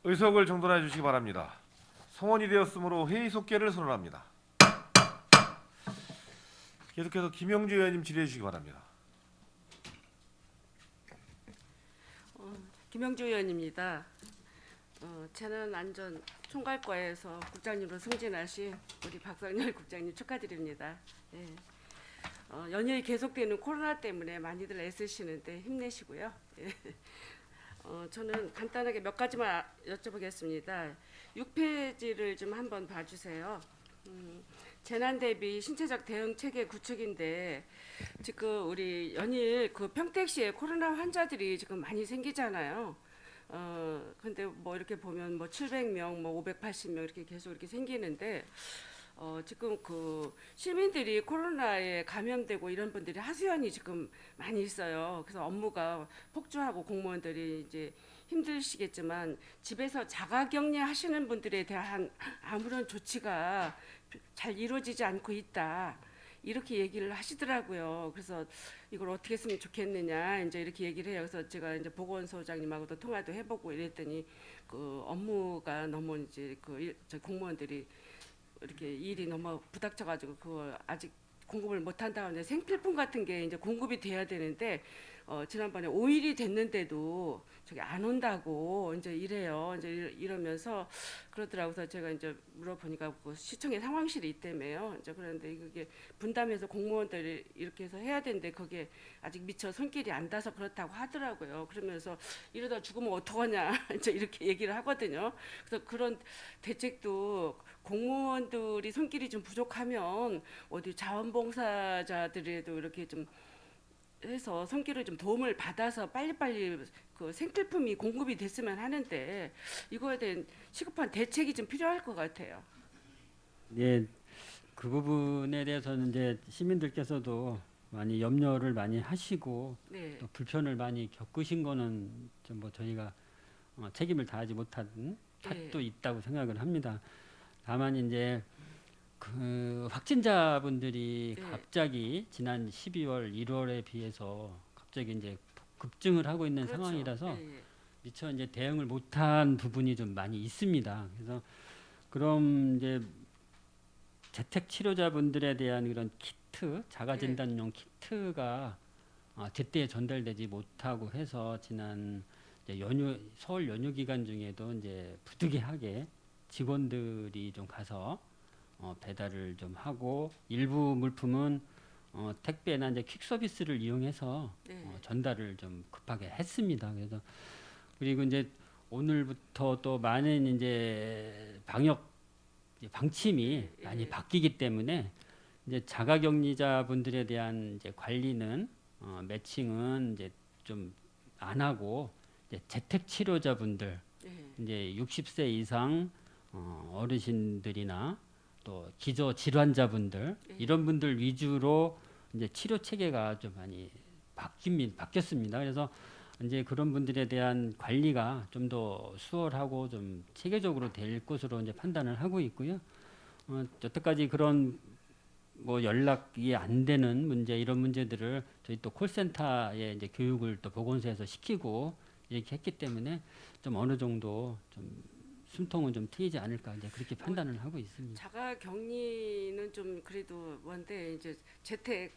의석을 정돈해 주시기 바랍니다. 성원이 되었으므로 회의 속개를 선언합니다. 계속해서 김영주 의원님 질의해 주시기 바랍니다. 김영주 의원입니다. 재난안전 총괄과에서 국장님으로 승진하신 우리 박상렬 국장님 축하드립니다. 예. 연일 계속되는 코로나 때문에 많이들 애쓰시는데 힘내시고요. 예. 저는 간단하게 몇 가지만 여쭤보겠습니다. 6페이지를 좀 한번 봐주세요. 재난 대비 신체적 대응 체계 구축인데 지금 우리 연일 그 평택시에 코로나 환자들이 지금 많이 생기잖아요. 근데 뭐 이렇게 보면 뭐 700명, 뭐 580명 이렇게 계속 이렇게 생기는데 지금 그 시민들이 코로나에 감염되고 이런 분들이 하소연이 지금 많이 있어요. 그래서 업무가 폭주하고 공무원들이 이제 힘드시겠지만 집에서 자가격리 하시는 분들에 대한 아무런 조치가 잘 이루어지지 않고 있다. 이렇게 얘기를 하시더라고요. 그래서 이걸 어떻게 했으면 좋겠느냐 이제 이렇게 얘기를 해요. 그래서 제가 이제 보건소장님하고도 통화도 해보고 이랬더니 그 업무가 너무 이제 저 공무원들이 이렇게 일이 너무 부닥쳐가지고 그거 아직 공급을 못한다고 하는데 생필품 같은 게 이제 공급이 돼야 되는데 지난번에 5일이 됐는데도 저기 안 온다고 이제 이래요. 이제 이러면서 그러더라고요. 그래서 제가 이제 물어보니까 그 시청에 상황실이 있다며요. 이제 그런데 이게 분담해서 공무원들이 이렇게 해서 해야 되는데 그게 아직 미처 손길이 안 닿아서 그렇다고 하더라고요. 그러면서 이러다 죽으면 어떡하냐 이제 이렇게 얘기를 하거든요. 그래서 그런 대책도 공무원들이 손길이 좀 부족하면 어디 자원봉사자들에도 이렇게 좀 해서 손길을 좀 도움을 받아서 빨리빨리 그 생필품이 공급이 됐으면 하는데 이거에 대한 시급한 대책이 좀 필요할 것 같아요. 네, 그 부분에 대해서는 이제 시민들께서도 많이 염려를 많이 하시고 네, 또 불편을 많이 겪으신 거는 좀 뭐 저희가 책임을 다하지 못한 탓도 예, 있다고 생각을 합니다. 다만 이제 그 확진자분들이 예, 갑자기 지난 12월, 1월에 비해서 갑자기 이제 급증을 하고 있는 그렇죠. 상황이라서 예, 미처 이제 대응을 못한 부분이 좀 많이 있습니다. 그래서 그럼 이제 재택 치료자분들에 대한 그런 키트, 자가 예, 진단용 키트가 제때 전달되지 못하고 해서 지난 이제 서울 연휴 기간 중에도 이제 부득이하게 직원들이 좀 가서 배달을 좀 하고 일부 물품은 택배나 이제 퀵 서비스를 이용해서 예, 전달을 좀 급하게 했습니다. 그래서 그리고 이제 오늘부터 또 많은 이제 방역 방침이 예, 많이 예, 바뀌기 때문에 이제 자가격리자 분들에 대한 이제 관리는 매칭은 이제 좀 안 하고 이제 재택 치료자 분들 예, 이제 60세 이상 어르신들이나 또 기저 질환자 분들 예. 이런 분들 위주로 이제 치료 체계가 좀 많이 바뀌었습니다. 그래서 이제 그런 분들에 대한 관리가 좀 더 수월하고 좀 체계적으로 될 것으로 이제 판단을 하고 있고요. 여태까지 그런 뭐 연락이 안 되는 문제 이런 문제들을 저희 또 콜센터에 이제 교육을 또 보건소에서 시키고 이렇게 했기 때문에 좀 어느 정도 좀 숨통은 좀 트이지 않을까 이제 그렇게 뭐 판단을 하고 있습니다. 자가 격리는 좀 그래도 뭔데 이제 재택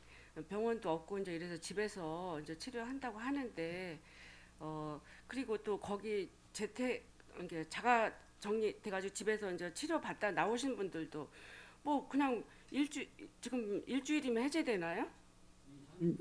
병원도 없고 이제 이래서 집에서 이제 치료한다고 하는데 그리고 또 거기 재택 이게 자가 격리 돼가지고 집에서 이제 치료 받다 나오신 분들도 뭐 그냥 지금 일주일이면 해제되나요?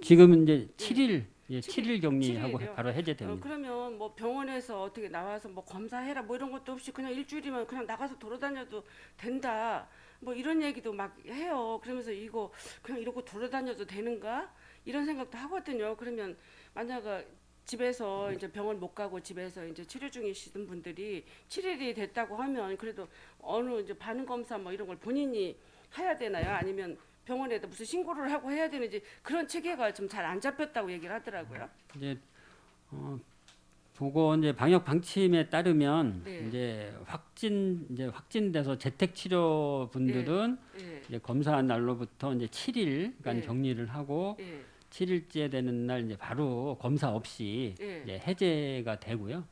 지금은 이제 예, 7일 예, 7일, 7일 격리하고 7일이요. 바로 해제됩니다. 그러면 뭐 병원에서 어떻게 나와서 뭐 검사해라 뭐 이런 것도 없이 그냥 일주일이면 그냥 나가서 돌아다녀도 된다. 뭐 이런 얘기도 막 해요. 그러면서 이거 그냥 이러고 돌아다녀도 되는가? 이런 생각도 하거든요. 그러면 만약에 집에서 이제 병원 못 가고 집에서 이제 치료 중이시던 분들이 7일이 됐다고 하면 그래도 어느 이제 반응 검사 뭐 이런 걸 본인이 해야 되나요? 아니면 병원에다 무슨 신고를 하고 해야 되는지 그런 체계가 좀 잘 안 잡혔다고 얘기를 하더라고요. 이제 보고 이제 방역 방침에 따르면 네, 이제 확진돼서 재택 치료 예, 분들은 예, 이제 검사한 날로부터 이제 7일간 예, 격리를 하고 예, 7일째 되는 날 이제 바로 검사 없이 예, 이제 해제가 되고요.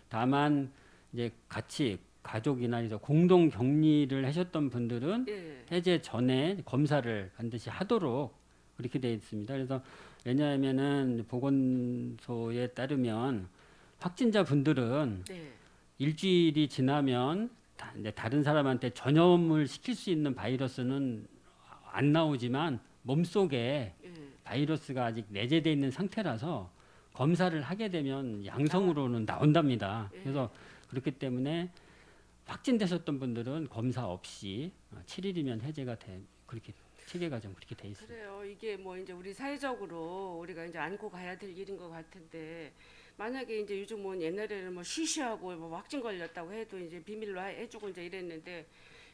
다만 이제 같이 가족이나 해서 공동 격리를 하셨던 분들은 예. 해제 전에 검사를 반드시 하도록 그렇게 되어 있습니다. 그래서 왜냐하면은 보건소에 따르면 확진자 분들은 네. 일주일이 지나면 이제 다른 사람한테 전염을 시킬 수 있는 바이러스는 안 나오지만 몸속에 예. 바이러스가 아직 내재되어 있는 상태라서 검사를 하게 되면 양성으로는 나온답니다. 예. 그래서 그렇기 때문에 확진되셨던 분들은 검사 없이 7일이면 해제가 돼 그렇게 체계가 좀 그렇게 돼 있습니다. 그래요. 이게 뭐 이제 우리 사회적으로 우리가 이제 안고 가야 될 일인 것 같은데 만약에 이제 요즘은 옛날에는 뭐 쉬쉬하고 뭐 확진 걸렸다고 해도 이제 비밀로 해주고 이제 이랬는데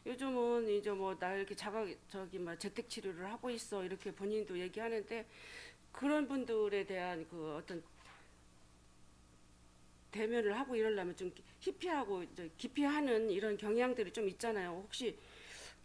요즘은 이제 뭐 나 이렇게 저기 막 재택 치료를 하고 있어 이렇게 본인도 얘기하는데 그런 분들에 대한 그 어떤 대면을 하고 이러려면 좀 희피하고 이제 기피하는 이런 경향들이 좀 있잖아요. 혹시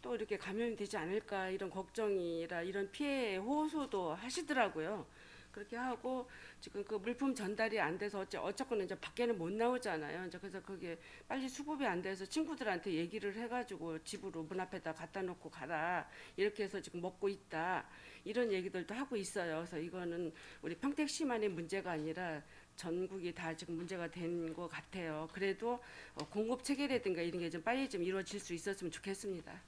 또 이렇게 감염이 되지 않을까 이런 걱정이라 이런 피해 호소도 하시더라고요. 그렇게 하고 지금 그 물품 전달이 안 돼서 어쨌거나 이제 밖에는 못 나오잖아요. 이제 그래서 그게 빨리 수급이 안 돼서 친구들한테 얘기를 해가지고 집으로 문 앞에다 갖다 놓고 가라 이렇게 해서 지금 먹고 있다 이런 얘기들도 하고 있어요. 그래서 이거는 우리 평택시만의 문제가 아니라 전국이 다 지금 문제가 된 것 같아요. 그래도 공급 체계라든가 이런 게 좀 빨리 좀 이루어질 수 있었으면 좋겠습니다.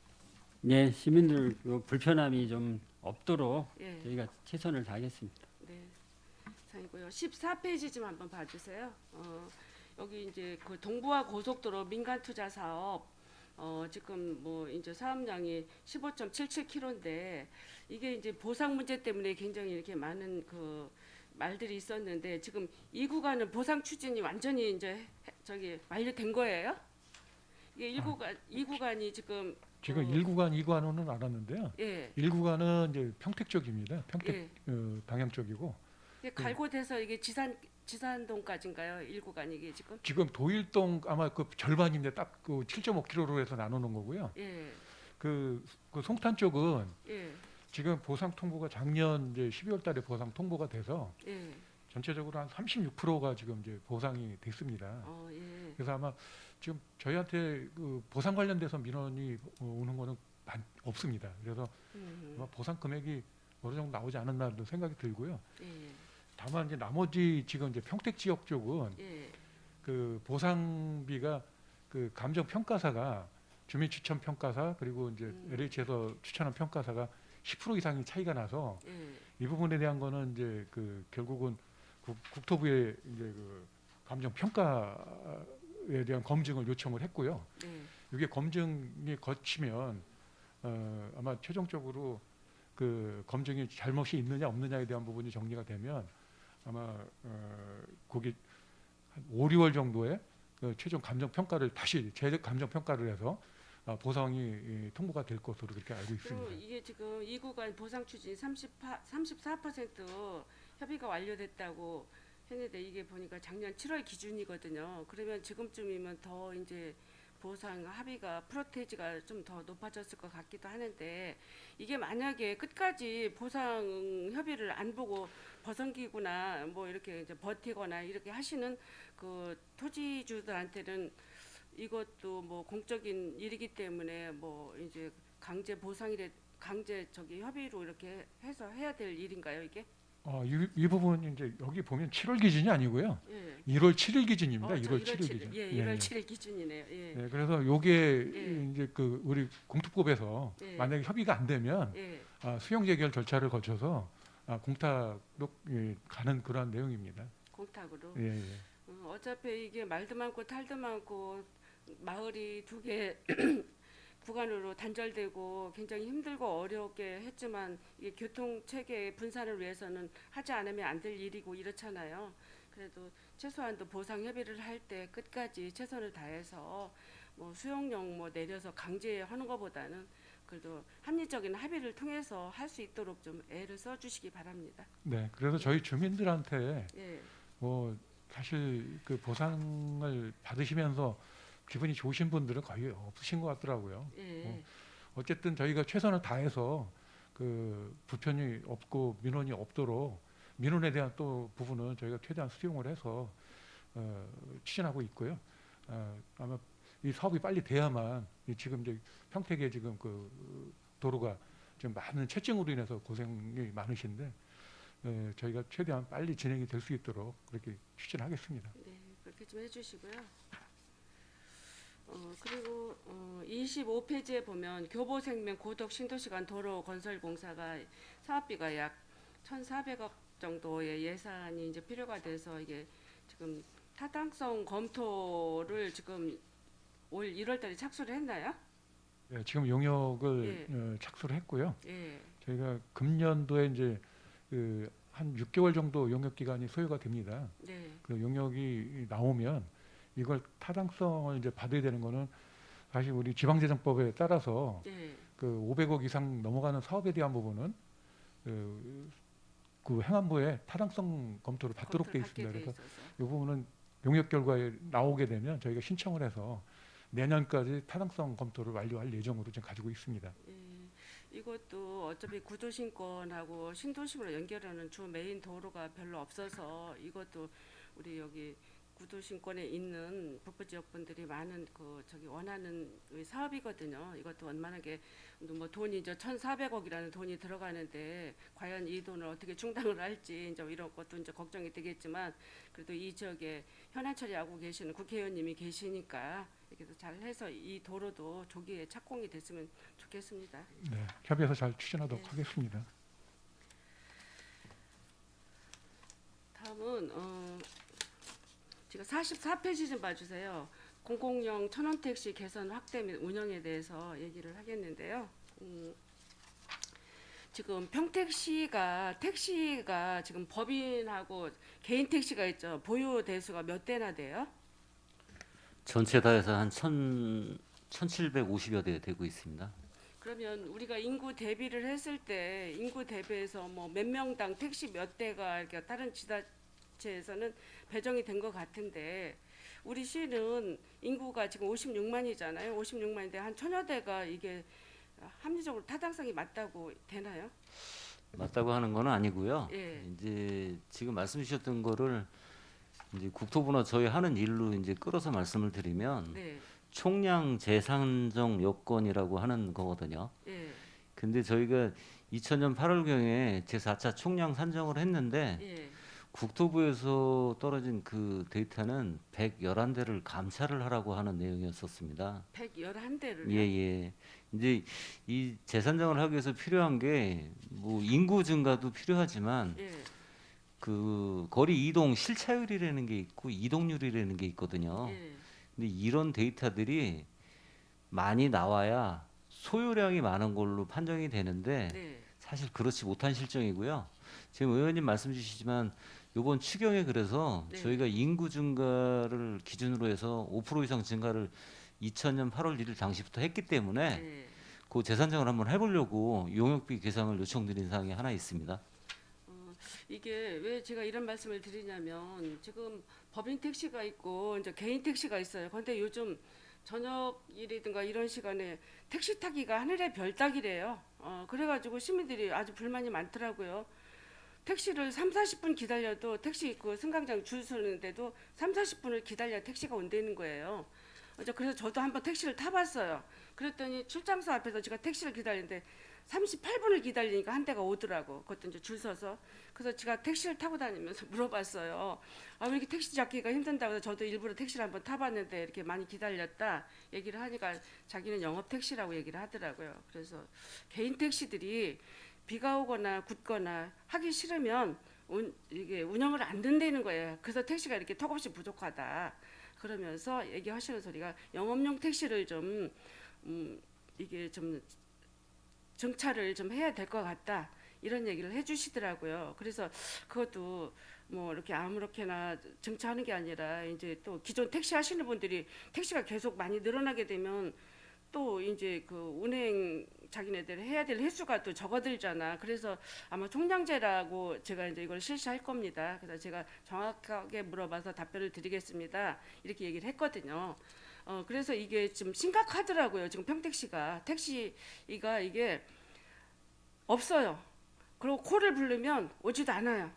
네, 시민들 그 불편함이 좀 없도록 예. 저희가 최선을 다하겠습니다. 네. 상이고요. 14페이지 좀 한번 봐주세요. 여기 이제 그 동부와 고속도로 민간 투자 사업 지금 뭐 이제 사업량이 15.77km인데 이게 이제 보상 문제 때문에 굉장히 이렇게 많은 그 말들이 있었는데 지금 이 구간은 보상 추진이 완전히 이제 저기 완료된 거예요? 이게 이 구간이 지금 제가 1구간, 2구간은 알았는데요. 예. 1구간은 이제 평택 쪽입니다. 평택 예. 방향 쪽이고 이게 갈고돼서 이게 지산동까지인가요? 1구간 이게 지금? 지금 도일동 아마 그 절반인데 딱 그 7.5km로 해서 나누는 거고요. 예. 그 송탄 쪽은 예. 지금 보상 통보가 작년 이제 12월 달에 보상 통보가 돼서 예. 전체적으로 한 36%가 지금 이제 보상이 됐습니다. 예. 그래서 아마 지금 저희한테 그 보상 관련돼서 민원이 오는 거는 없습니다. 그래서 아마 보상 금액이 어느 정도 나오지 않았나도 생각이 들고요. 예. 다만 이제 나머지 지금 이제 평택 지역 쪽은 예. 그 보상비가 그 감정 평가사가 주민 추천 평가사 그리고 이제 LH에서 추천한 평가사가 10% 이상이 차이가 나서 예. 이 부분에 대한 거는 이제 그 결국은 국토부에 이제 그 감정 평가에 대한 검증을 요청을 했고요. 예. 이게 검증이 거치면 아마 최종적으로 그 검증이 잘못이 있느냐 없느냐에 대한 부분이 정리가 되면 아마 거기 한 5, 6월 정도에 그 최종 감정 평가를 다시 재감정 평가를 해서 보상이 통보가 될 것으로 그렇게 알고 그리고 있습니다. 이게 지금 이 구간 보상 추진 34% 협의가 완료됐다고 했는데 이게 보니까 작년 7월 기준이거든요. 그러면 지금쯤이면 더 이제 보상 합의가 프로테이지가 좀 더 높아졌을 것 같기도 하는데 이게 만약에 끝까지 보상 협의를 안 보고 버성기구나 뭐 이렇게 이제 버티거나 이렇게 하시는 그 토지주들한테는 이것도 뭐 공적인 일이기 때문에 뭐 이제 강제 보상이래 강제 저기 협의로 이렇게 해서 해야 될 일인가요 이게? 이 부분 이제 여기 보면 7월 기준이 아니고요. 예. 1월 7일 기준입니다. 저 1월 7일 기준. 예, 1월 7일 기준이네요. 예. 네, 그래서 요게 예. 이제 그 우리 공특법에서 예. 만약에 협의가 안 되면 예. 수용 재결 절차를 거쳐서 공탁도 가는 그러한 내용입니다. 공탁으로. 예, 예. 어차피 이게 말도 많고 탈도 많고 마을이 두 개 구간으로 단절되고 굉장히 힘들고 어렵게 했지만 이게 교통 체계 분산을 위해서는 하지 않으면 안 될 일이고 이렇잖아요. 그래도 최소한도 보상 협의를 할 때 끝까지 최선을 다해서 뭐 수용령 뭐 내려서 강제하는 것보다는 그래도 합리적인 합의를 통해서 할 수 있도록 좀 애를 써주시기 바랍니다. 네, 그래서 저희 주민들한테 예, 뭐 사실 그 보상을 받으시면서 기분이 좋으신 분들은 거의 없으신 것 같더라고요. 예, 어쨌든 저희가 최선을 다해서 그 불편이 없고 민원이 없도록 민원에 대한 또 부분은 저희가 최대한 수용을 해서 추진하고 있고요. 아마 이 사업이 빨리 돼야만 지금 이제 평택에 지금 그 도로가 지금 많은 체증으로 인해서 고생이 많으신데 저희가 최대한 빨리 진행이 될 수 있도록 그렇게 추진하겠습니다. 네, 그렇게 좀 해주시고요. 그리고 25페이지에 보면 교보생명 고덕 신도시간 도로 건설 공사가 사업비가 약 1,400억 정도의 예산이 이제 필요가 돼서 이게 지금 타당성 검토를 지금 올 1월달에 착수를 했나요? 예, 지금 용역을 착수를 했고요. 예, 저희가 금년도에 이제 한 6개월 정도 용역 기간이 소요가 됩니다. 네, 그 용역이 나오면 이걸 타당성을 이제 받아야 되는 거는 사실 우리 지방재정법에 따라서 예, 그 500억 이상 넘어가는 사업에 대한 부분은 그 행안부에 타당성 검토를 받도록 돼 있습니다. 그래서 이 부분은 용역 결과에 나오게 되면 저희가 신청을 해서 내년까지 타당성 검토를 완료할 예정으로 지금 가지고 있습니다. 예, 이것도 어차피 구도심권하고 신도심으로 연결하는 주 메인 도로가 별로 없어서 이것도 우리 여기 구도심권에 있는 북부 지역 분들이 많은 그 저기 원하는 사업이거든요. 이것도 원만하게 뭐 돈이 이제 1,400억이라는 돈이 들어가는데 과연 이 돈을 어떻게 충당을 할지 이제 이런 것도 이제 걱정이 되겠지만 그래도 이 지역에 현안 처리하고 계시는 국회의원님이 계시니까 이렇게 잘 해서 이 도로도 조기에 착공이 됐으면 좋겠습니다. 네, 협의해서 잘 추진하도록 네. 하겠습니다. 다음은 제가 44페이지 좀 봐주세요. 공공용 천원택시 개선 확대 및 운영에 대해서 얘기를 하겠는데요. 지금 평택시가 택시가 지금 법인하고 개인 택시가 있죠. 보유 대수가 몇 대나 돼요? 전체 다 해서 한 1,750여 대 되고 있습니다. 그러면 우리가 인구 대비를 했을 때 인구 대비해서 뭐 몇 명당 택시 몇 대가 이렇게 다른 지자체에서는 배정이 된 것 같은데 우리 시는 인구가 지금 56만이잖아요. 56만인데 한 1,000여 대가 이게 합리적으로 타당성이 맞다고 되나요? 맞다고 하는 건 아니고요. 예. 이제 지금 말씀 주셨던 거를 이제 국토부나 저희 하는 일로 이제 끌어서 말씀을 드리면 네. 총량 재산정 요건이라고 하는 거거든요. 예. 근데 저희가 2000년 8월경에 제4차 총량 산정을 했는데 예. 국토부에서 떨어진 그 데이터는 111대를 감찰을 하라고 하는 내용이었었습니다. 111대를요? 예, 예. 이제 이 재산정을 하기 위해서 필요한 게 뭐 인구 증가도 필요하지만 예. 그 거리 이동 실차율이라는 게 있고 이동률이라는 게 있거든요. 예. 근데 이런 데이터들이 많이 나와야 소요량이 많은 걸로 판정이 되는데 네. 사실 그렇지 못한 실정이고요. 지금 의원님 말씀 주시지만 이번 추경에 그래서 네. 저희가 인구 증가를 기준으로 해서 5% 이상 증가를 2000년 8월 1일 당시부터 했기 때문에 네. 그 재산정을 한번 해보려고 용역비 계상을 요청드린 사항이 하나 있습니다. 이게 왜 제가 이런 말씀을 드리냐면 지금 법인 택시가 있고 이제 개인 택시가 있어요. 그런데 요즘 저녁일이든가 이런 시간에 택시 타기가 하늘의 별 따기래요. 그래가지고 시민들이 아주 불만이 많더라고요. 택시를 3, 40분 기다려도 택시 그 승강장 줄 서는데도 3, 40분을 기다려야 택시가 온다는 거예요. 그래서 저도 한번 택시를 타봤어요. 그랬더니 출장소 앞에서 제가 택시를 기다리는데 38분을 기다리니까 한 대가 오더라고. 그것도 이제 줄 서서. 그래서 제가 택시를 타고 다니면서 물어봤어요. 왜 이렇게 택시 잡기가 힘든다고 해서 저도 일부러 택시를 한번 타봤는데 이렇게 많이 기다렸다 얘기를 하니까 자기는 영업 택시라고 얘기를 하더라고요. 그래서 개인 택시들이 비가 오거나 굳거나 하기 싫으면 이게 운영을 안 된다는 거예요. 그래서 택시가 이렇게 턱없이 부족하다. 그러면서 얘기하시는 소리가 영업용 택시를 좀 이게 좀 정차를 좀 해야 될 것 같다 이런 얘기를 해주시더라고요. 그래서 그것도 뭐 이렇게 아무렇게나 정차하는 게 아니라 이제 또 기존 택시 하시는 분들이 택시가 계속 많이 늘어나게 되면 또 이제 그 운행 자기네들 해야 될 횟수가 또 적어들잖아. 그래서 아마 총량제라고 제가 이제 이걸 실시할 겁니다. 그래서 제가 정확하게 물어봐서 답변을 드리겠습니다. 이렇게 얘기를 했거든요. 그래서 이게 좀 심각하더라고요. 지금 평택시가 택시가 이게 없어요. 그리고 콜을 부르면 오지도 않아요.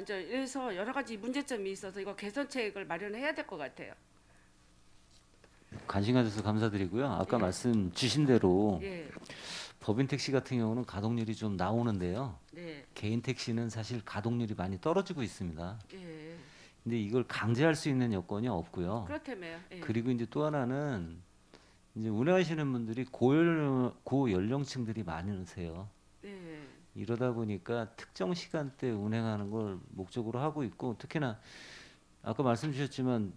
이제 이래서 여러 가지 문제점이 있어서 이거 개선책을 마련해야 될 것 같아요. 관심 가져서 감사드리고요. 아까 예. 말씀 주신 대로 예, 법인 택시 같은 경우는 가동률이 좀 나오는데요. 네, 개인 택시는 사실 가동률이 많이 떨어지고 있습니다. 예, 근데 이걸 강제할 수 있는 여건이 없고요. 그렇다며요. 예. 그리고 이제 또 하나는 이제 운행하시는 분들이 고연령층들이 많으세요. 네, 이러다 보니까 특정 시간대 운행하는 걸 목적으로 하고 있고, 특히나 아까 말씀 주셨지만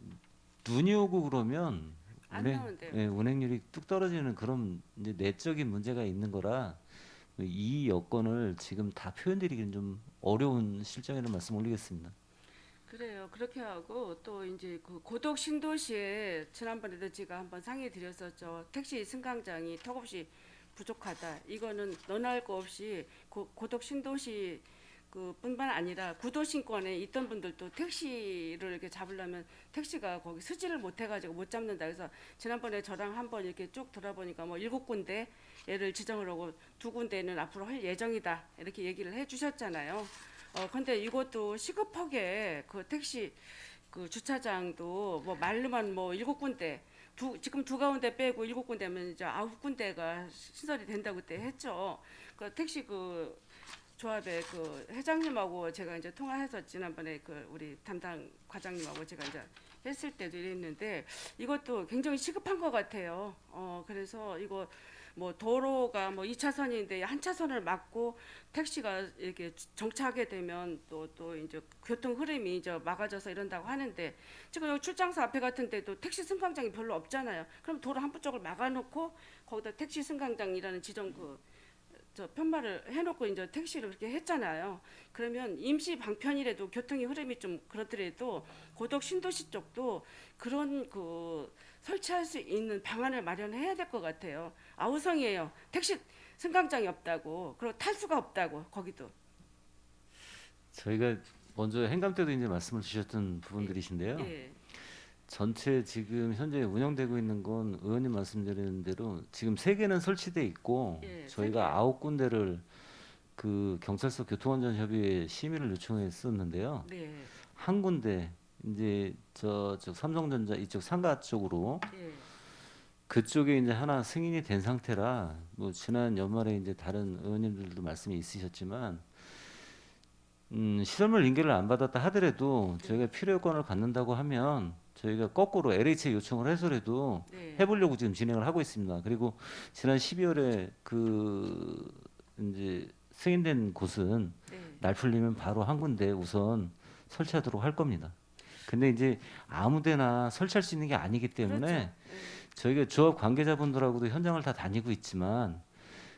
눈이 오고 그러면 안 나오는데요. 운행률이 뚝 떨어지는 그런 이제 내적인 문제가 있는 거라 이 여건을 지금 다 표현드리기는 좀 어려운 실정이라는 말씀 올리겠습니다. 그래요. 그렇게 하고 또 이제 그 고독 신도시에 지난번에도 제가 한번 상의 드렸었죠. 택시 승강장이 턱없이 부족하다. 이거는 너나 할 거 없이 고독 신도시 그 뿐만 아니라 구도심권에 있던 분들도 택시를 이렇게 잡으려면 택시가 거기 쓰지를 못해가지고 못 잡는다. 그래서 지난번에 저랑 한번 이렇게 쭉 돌아보니까 뭐 7군데를 지정을 하고 2군데는 앞으로 할 예정이다. 이렇게 얘기를 해주셨잖아요. 근데 이것도 시급하게 그 택시 그 주차장도 뭐 말로만 뭐 7군데 지금 두 가운데 빼고 7군데면 이제 9군데가 시설이 된다고 그때 했죠. 그 택시 그 조합의 그 회장님하고 제가 이제 통화해서 지난번에 그 우리 담당 과장님하고 제가 이제 했을 때도 이랬는데 이것도 굉장히 시급한 것 같아요. 그래서 이거 뭐 도로가 뭐 2차선인데 한 차선을 막고 택시가 이렇게 정차하게 되면 또 이제 교통 흐름이 이제 막아져서 이런다고 하는데 지금 여기 출장소 앞에 같은 데도 택시 승강장이 별로 없잖아요. 그럼 도로 한쪽을 막아놓고 거기다 택시 승강장이라는 지정 저 편말을 해놓고 이제 택시를 그렇게 했잖아요. 그러면 임시 방편이라도 교통의 흐름이 좀 그렇더라도 고덕 신도시 쪽도 그런 그 설치할 수 있는 방안을 마련해야 될 것 같아요. 아우성이에요. 택시 승강장이 없다고, 그리고 탈수가 없다고 거기도. 저희가 먼저 행감 때도 이제 말씀을 주셨던 부분들이신데요. 예, 전체 지금 현재 운영되고 있는 건 의원님 말씀드리는 대로 지금 3개는 설치돼 있고 예, 저희가 9군데를 그 경찰서 교통안전협의회 심의를 요청했었는데요. 네, 한 군데 이제 저쪽 삼성전자 이쪽 상가 쪽으로 예, 그쪽에 이제 하나 승인이 된 상태라 뭐 지난 연말에 이제 다른 의원님들도 말씀이 있으셨지만 시설물 인계를 안 받았다 하더라도 저희가 필요 여건을 갖는다고 하면 저희가 거꾸로 LH에 요청을 해서라도 네, 해보려고 지금 진행을 하고 있습니다. 그리고 지난 12월에 그 이제 승인된 곳은 네, 날 풀리면 바로 한 군데 우선 설치하도록 할 겁니다. 근데 이제 아무데나 설치할 수 있는 게 아니기 때문에 그렇죠. 예. 저희가 조합 관계자분들하고도 현장을 다 다니고 있지만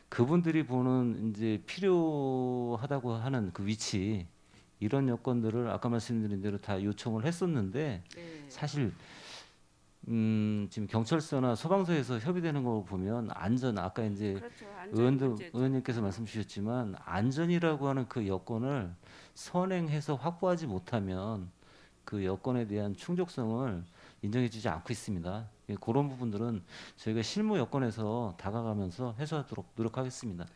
그분들이 보는 이제 필요하다고 하는 그 위치 이런 여건들을 아까 말씀드린 대로 다 요청을 했었는데 네. 사실 지금 경찰서나 소방서에서 협의되는 거 보면 안전 아까 이제 그렇죠. 안전 문제죠. 의원님께서 말씀 주셨지만 안전이라고 하는 그 여건을 선행해서 확보하지 못하면 그 여건에 대한 충족성을 인정해주지 않고 있습니다. 그런 부분들은 저희가 실무 여건에서 다가가면서 해소하도록 노력하겠습니다.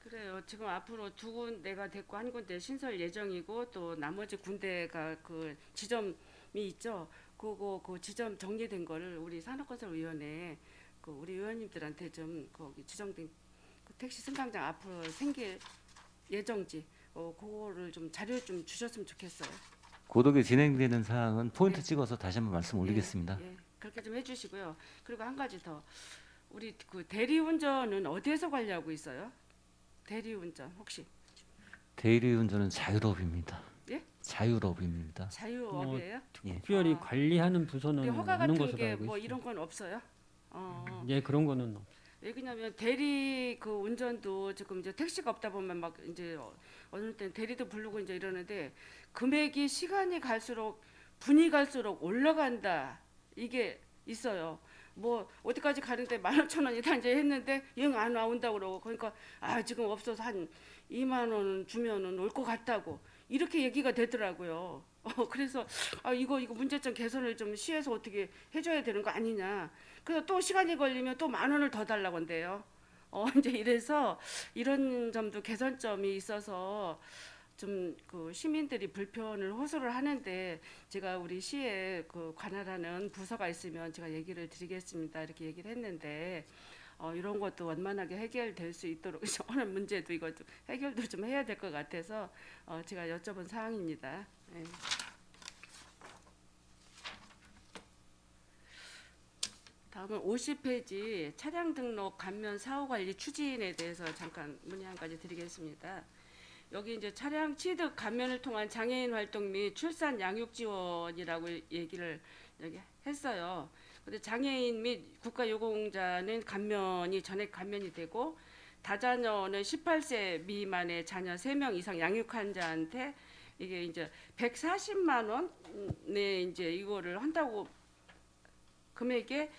그래요. 지금 앞으로 2군데가 됐고 한 군데 신설 예정이고 또 나머지 군데가 그 지점이 있죠. 그거 그 지점 정리된 거를 우리 산업건설위원회 그 우리 의원님들한테 좀 거기 지정된 그 택시 승강장 앞으로 생길 예정지 그거를 좀 자료 좀 주셨으면 좋겠어요. 고독에 진행되는 사항은 포인트 네. 찍어서 다시 한번 말씀 올리겠습니다. 예, 그렇게 좀 해주시고요. 그리고 한 가지 더 우리 그 대리운전은 어디에서 관리하고 있어요? 대리운전 혹시 대리운전은 자율업입니다. 예? 자율업입니다. 자유업이에요? 예. 특별히 아. 관리하는 우리 부서는 허가 없는 같은 것으로 게 알고 뭐 있습니다. 이런 건 없어요? 예, 그런 거는 왜냐면 대리 그 운전도 지금 이제 택시가 없다 보면 막 이제 어느 때는 대리도 부르고 이제 이러는데 금액이 시간이 갈수록 분이 갈수록 올라간다 이게 있어요. 뭐 어디까지 가는데 15,000원이다 이제 했는데 영 안 나온다고 그러고 그러니까 지금 없어서 한 2만 원 주면은 올 것 같다고 이렇게 얘기가 되더라고요. 그래서 이거 문제점 개선을 좀 시에서 어떻게 해줘야 되는 거 아니냐. 그래서 또 시간이 걸리면 또 10,000원을 더 달라고 한대요. 이제 이래서 이런 점도 개선점이 있어서 좀 그 시민들이 불편을 호소를 하는데 제가 우리 시에 그 관할하는 부서가 있으면 제가 얘기를 드리겠습니다. 이렇게 얘기를 했는데 이런 것도 원만하게 해결될 수 있도록 오늘 문제도 이것도 해결도 좀 해야 될 것 같아서 제가 여쭤본 사항입니다. 예. 다음은 50페이지 차량 등록 감면 사후 관리 추진에 대해서 잠깐 문의 한 가지 드리겠습니다. 여기 이제 차량 취득 감면을 통한 장애인 활동 및 출산 양육 지원이라고 얘기를 여기 했어요. 근데 장애인 및 국가유공자는 감면이 전액 감면이 되고 다자녀는 18세 미만의 자녀 3명 이상 양육한 자한테 이게 이제 140만 원에 이제 이거를 한다고 금액에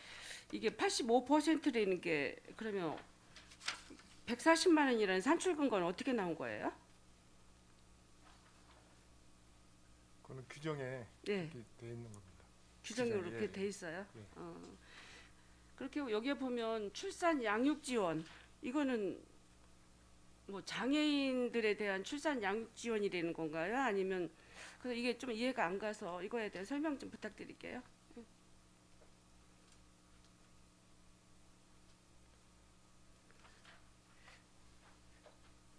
이게 85%라는 게 그러면 140만 원이라는 산출 근거는 어떻게 나온 거예요? 그거는 규정에 네. 이렇게 돼 있는 겁니다. 규정이 규정에, 이렇게 예, 돼 있어요. 예. 그렇게 여기에 보면 출산 양육 지원 이거는 뭐 장애인들에 대한 출산 양육 지원이 되는 건가요? 아니면 그래서 이게 좀 이해가 안 가서 이거에 대한 설명 좀 부탁드릴게요.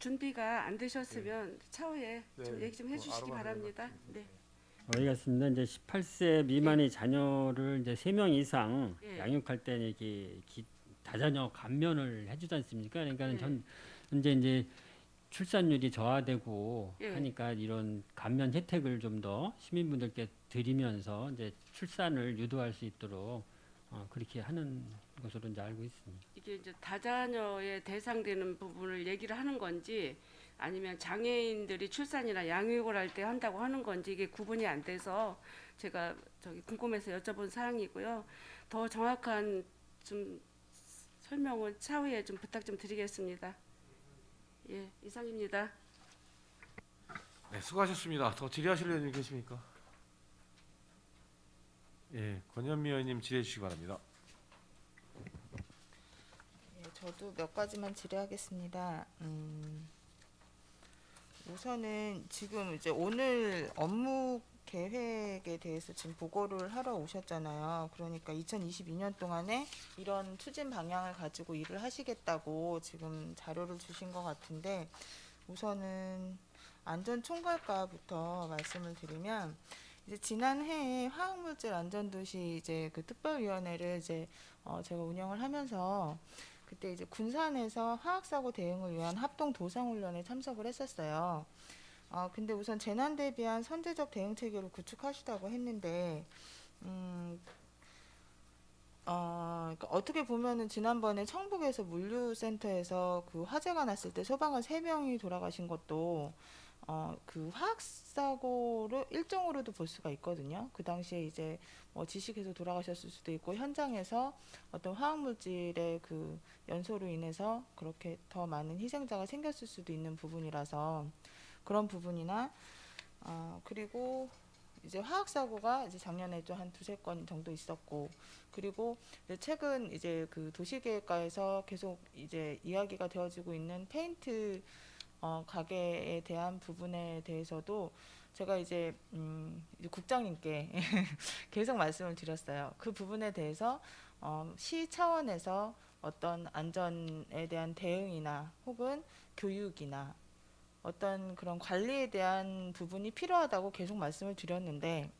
준비가 안 되셨으면 차후에 좀 네, 얘기 좀 해주시기 알아봐야 바랍니다. 될것 네. 알겠습니다. 이제 18세 미만의 자녀를 이제 3명 이상 예. 양육할 때 이렇게 다자녀 감면을 해주지 않습니까? 그러니까 예. 현재 이제 출산율이 저하되고 예. 하니까 이런 감면 혜택을 좀 더 시민분들께 드리면서 이제 출산을 유도할 수 있도록 그렇게 하는 것으로 이제 알고 있습니다. 이게 이제 다자녀에 대상되는 부분을 얘기를 하는 건지 아니면 장애인들이 출산이나 양육을 할 때 한다고 하는 건지 이게 구분이 안 돼서 제가 저기 궁금해서 여쭤본 사항이고요. 더 정확한 좀 설명은 차후에 좀 부탁 좀 드리겠습니다. 예, 이상입니다. 네, 수고하셨습니다. 더 질의하실 의원님 계십니까? 예, 권현미 의원님 질의해 주시기 바랍니다. 예, 저도 몇 가지만 질의하겠습니다. 우선은 지금 이제 오늘 업무 계획에 대해서 지금 보고를 하러 오셨잖아요. 그러니까 2022년 동안에 이런 추진 방향을 가지고 일을 하시겠다고 지금 자료를 주신 것 같은데 우선은 안전총괄과부터 말씀을 드리면 이제 지난해에 화학물질 안전도시 이제 그 특별위원회를 이제 제가 운영을 하면서 그때 이제 군산에서 화학사고 대응을 위한 합동 도상훈련에 참석을 했었어요. 근데 우선 재난 대비한 선제적 대응 체계를 구축하시다고 했는데, 그러니까 어떻게 보면은 지난번에 청북에서 물류센터에서 그 화재가 났을 때 소방관 3명이 돌아가신 것도 그 화학사고로 일종으로도 볼 수가 있거든요. 그 당시에 이제 지식해서 돌아가셨을 수도 있고 현장에서 어떤 화학물질의 그 연소로 인해서 그렇게 더 많은 희생자가 생겼을 수도 있는 부분이라서 그런 부분이나 그리고 이제 화학사고가 이제 작년에도 한 2-3건 정도 있었고 그리고 이제 최근 이제 그 도시계획과에서 계속 이제 이야기가 되어지고 있는 페인트 가게에 대한 부분에 대해서도 제가 이제 국장님께 계속 말씀을 드렸어요. 그 부분에 대해서 시 차원에서 어떤 안전에 대한 대응이나 혹은 교육이나 어떤 그런 관리에 대한 부분이 필요하다고 계속 말씀을 드렸는데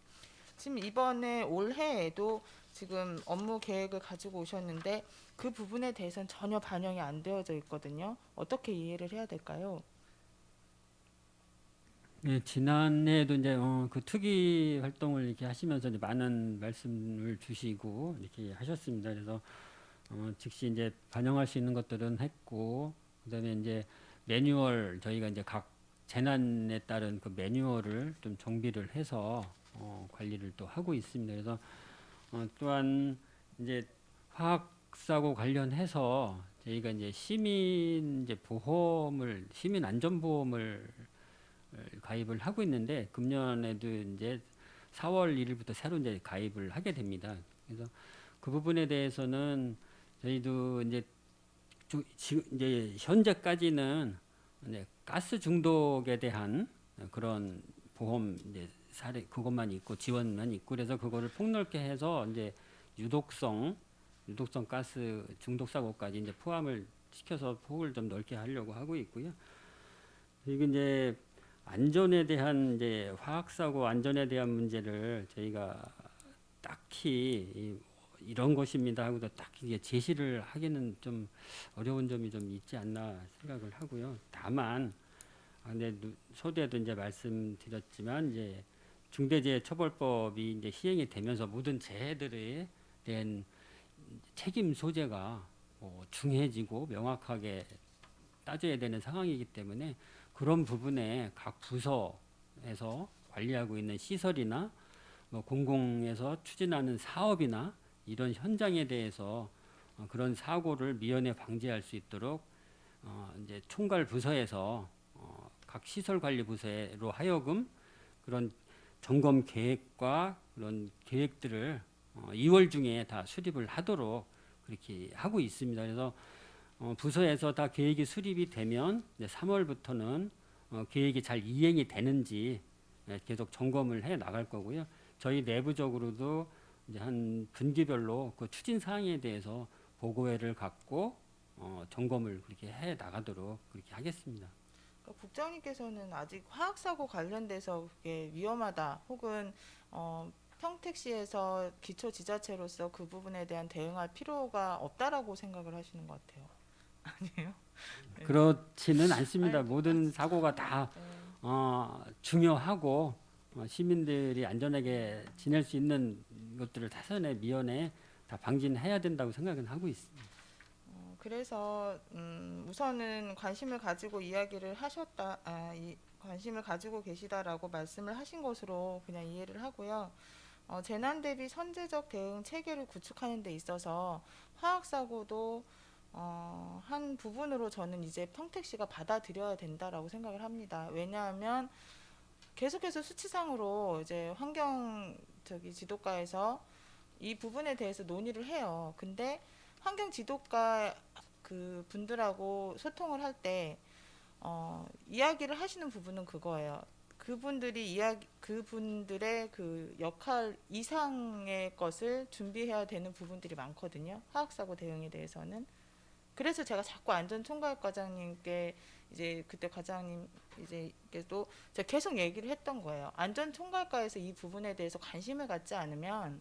지금 이번에 올해에도 지금 업무 계획을 가지고 오셨는데 그 부분에 대해서는 전혀 반영이 안 되어져 있거든요. 어떻게 이해를 해야 될까요? 네, 지난해에도 이제 그 투기 활동을 이렇게 하시면서 이제 많은 말씀을 주시고 이렇게 하셨습니다. 그래서 즉시 이제 반영할 수 있는 것들은 했고 그다음에 이제 매뉴얼 저희가 이제 각 재난에 따른 그 매뉴얼을 좀 정비를 해서 관리를 또 하고 있습니다. 그래서 또한 이제 화학 사고 관련해서 저희가 이제 시민 안전보험을 가입을 하고 있는데 금년에도 이제 4월 1일부터 새로 이제 가입을 하게 됩니다. 그래서 그 부분에 대해서는 저희도 이제 지금 이제 현재까지는 가스 중독에 대한 그런 보험 이제 사례 그것만 있고 지원만 있고 그래서 그거를 폭넓게 해서 이제 유독성 가스 중독 사고까지 이제 포함을 시켜서 폭을 좀 넓게 하려고 하고 있고요. 그리고 이제 안전에 대한 이제 화학 사고 안전에 대한 문제를 저희가 딱히 이런 것입니다 하고도 딱히 이게 제시를 하기는 좀 어려운 점이 좀 있지 않나 생각을 하고요. 다만 근데 소대도 이제 말씀드렸지만 이제 중대재해처벌법이 이제 시행이 되면서 모든 재해들에 대한 책임 소재가 중해지고 명확하게 따져야 되는 상황이기 때문에 그런 부분에 각 부서에서 관리하고 있는 시설이나 뭐 공공에서 추진하는 사업이나 이런 현장에 대해서 그런 사고를 미연에 방지할 수 있도록 이제 총괄 부서에서 각 시설 관리 부서로 하여금 그런 점검 계획과 그런 계획들을 2월 중에 다 수립을 하도록 그렇게 하고 있습니다. 그래서 부서에서 다 계획이 수립이 되면 3월부터는 계획이 잘 이행이 되는지 계속 점검을 해 나갈 거고요. 저희 내부적으로도 이제 한 분기별로 그 추진 사항에 대해서 보고회를 갖고 점검을 그렇게 해 나가도록 그렇게 하겠습니다. 그러니까 국장님께서는 아직 화학 사고 관련돼서 그게 위험하다 혹은 평택시에서 기초 지자체로서 그 부분에 대한 대응할 필요가 없다라고 생각을 하시는 것 같아요. 아니에요? 네. 그렇지는 않습니다. 아니, 모든 사고가 다 네. 중요하고 시민들이 안전하게 지낼 수 있는 것들을 타선에 미연에 다 방지해야 된다고 생각은 하고 있습니다. 그래서 우선은 관심을 가지고 이야기를 하셨다, 관심을 가지고 계시다라고 말씀을 하신 것으로 그냥 이해를 하고요. 재난 대비 선제적 대응 체계를 구축하는 데 있어서 화학 사고도 한 부분으로 저는 이제 평택시가 받아들여야 된다라고 생각을 합니다. 왜냐하면 계속해서 수치상으로 이제 환경 지도과에서 이 부분에 대해서 논의를 해요. 근데 환경 지도과 그 분들하고 소통을 할 때 이야기를 하시는 부분은 그거예요. 그분들의 그 역할 이상의 것을 준비해야 되는 부분들이 많거든요. 화학사고 대응에 대해서는. 그래서 제가 자꾸 안전총괄과장님께 이제 그때 과장님 이제도 제가 계속 얘기를 했던 거예요. 안전총괄과에서 이 부분에 대해서 관심을 갖지 않으면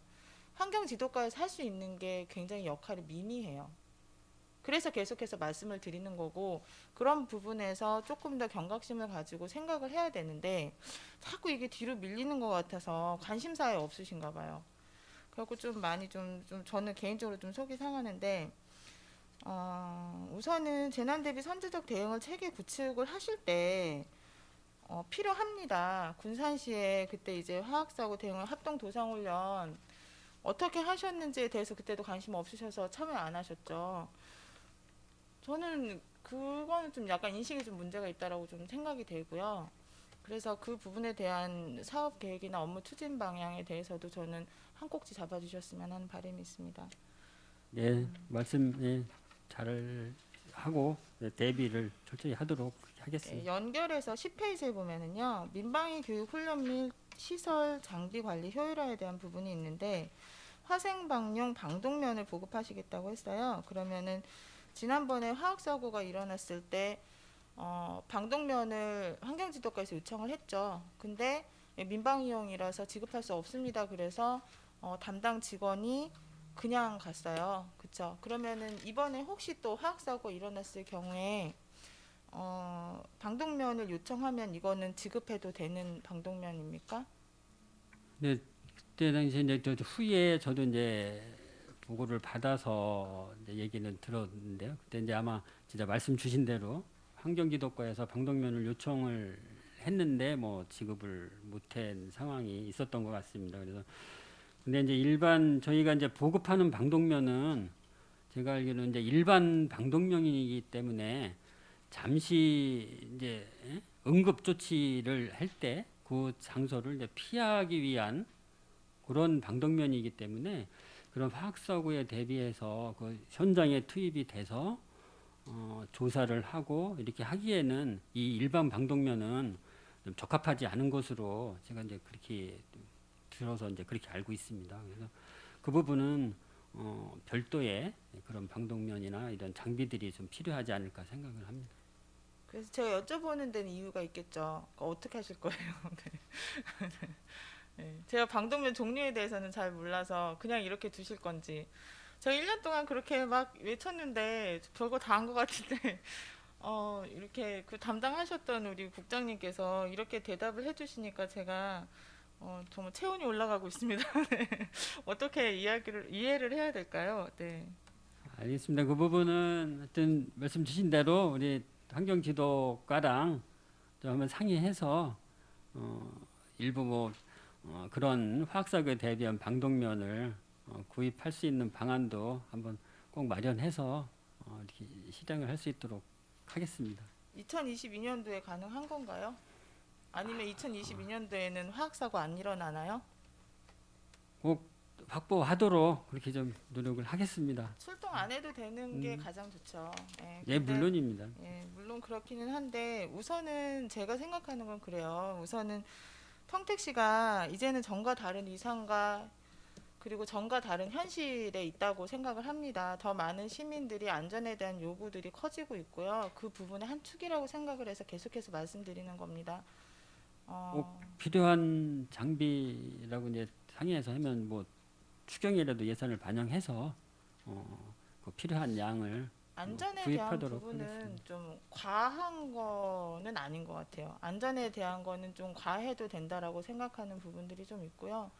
환경지도과에서 할 수 있는 게 굉장히 역할이 미미해요. 그래서 계속해서 말씀을 드리는 거고 그런 부분에서 조금 더 경각심을 가지고 생각을 해야 되는데 자꾸 이게 뒤로 밀리는 것 같아서 관심사에 없으신가 봐요. 그래갖고 좀 많이 좀 저는 개인적으로 좀 속이 상하는데 우선은 재난 대비 선제적 대응을 체계 구축을 하실 때 필요합니다. 군산시에 그때 이제 화학사고 대응 합동 도상훈련 어떻게 하셨는지에 대해서 그때도 관심 없으셔서 참여 안 하셨죠. 저는 그거는 좀 약간 인식에 좀 문제가 있다라고 좀 생각이 되고요. 그래서 그 부분에 대한 사업 계획이나 업무 추진 방향에 대해서도 저는 한 꼭지 잡아주셨으면 하는 바람이 있습니다. 네, 말씀 잘 하고 대비를 철저히 하도록 하겠습니다. 네, 연결해서 10페이지에 보면은요. 민방위 교육 훈련 및 시설 장비 관리 효율화에 대한 부분이 있는데 화생방용 방독면을 보급하시겠다고 했어요. 그러면은 지난번에 화학사고가 일어났을 때 방독면을 환경지도과에서 요청을 했죠. 근데 민방위용이라서 지급할 수 없습니다. 그래서 담당 직원이 그냥 갔어요. 그쵸? 그러면은 이번에 혹시 또 화학사고 일어났을 경우에 방독면을 요청하면 이거는 지급해도 되는 방독면입니까? 네, 그때 당시 이제 후에 저도 이제 보고를 받아서 이제 얘기는 들었는데요. 그때 이제 아마 진짜 말씀 주신 대로 환경지도과에서 방독면을 요청을 했는데 뭐 지급을 못한 상황이 있었던 것 같습니다. 그래서 근데 이제 일반 저희가 이제 보급하는 방독면은 제가 알기로는 이제 일반 방독면이기 때문에 잠시 이제 응급 조치를 할 때 그 장소를 이제 피하기 위한 그런 방독면이기 때문에 그런 화학사고에 대비해서 그 현장에 투입이 돼서 조사를 하고 이렇게 하기에는 이 일반 방독면은 좀 적합하지 않은 것으로 제가 이제 그렇게 들어서 이제 그렇게 알고 있습니다. 그래서 그 부분은 별도의 그런 방독면이나 이런 장비들이 좀 필요하지 않을까 생각을 합니다. 그래서 제가 여쭤보는 데는 이유가 있겠죠. 어떻게 하실 거예요? 네. 네. 제가 방독면 종류에 대해서는 잘 몰라서 그냥 이렇게 두실 건지. 저 1년 동안 그렇게 막 외쳤는데 별거 다 한 것 같은데 이렇게 그 담당하셨던 우리 국장님께서 이렇게 대답을 해주시니까 제가 정말 체온이 올라가고 있습니다. 네. 어떻게 이해를 해야 될까요? 네. 알겠습니다. 그 부분은 하여튼 말씀 주신 대로 우리 환경지도과랑 좀 한번 상의해서 일부 뭐 그런 화학사고에 대비한 방독면을 구입할 수 있는 방안도 한번 꼭 마련해서 이렇게 실행을 할 수 있도록 하겠습니다. 2022년도에 가능한 건가요? 아니면 2022년도에는 화학사고 안 일어나나요? 꼭 확보하도록 그렇게 좀 노력을 하겠습니다. 출동 안 해도 되는 게 가장 좋죠. 예, 예, 근데 물론입니다. 예, 물론 그렇기는 한데 우선은 제가 생각하는 건 그래요. 우선은 평택시가 이제는 전과 다른 이상과 그리고 전과 다른 현실에 있다고 생각을 합니다. 더 많은 시민들이 안전에 대한 요구들이 커지고 있고요. 그 부분의 한 축이라고 생각을 해서 계속해서 말씀드리는 겁니다. 필요한 장비라고 이제 상의해서 하면 뭐 추경이라도 예산을 반영해서 그 필요한 양을 안전에 대한 구입하도록 부분은 하겠습니다. 좀 과한 거는 아닌 것 같아요. 안전에 대한 거는 좀 과해도 된다라고 생각하는 부분들이 좀 있고요.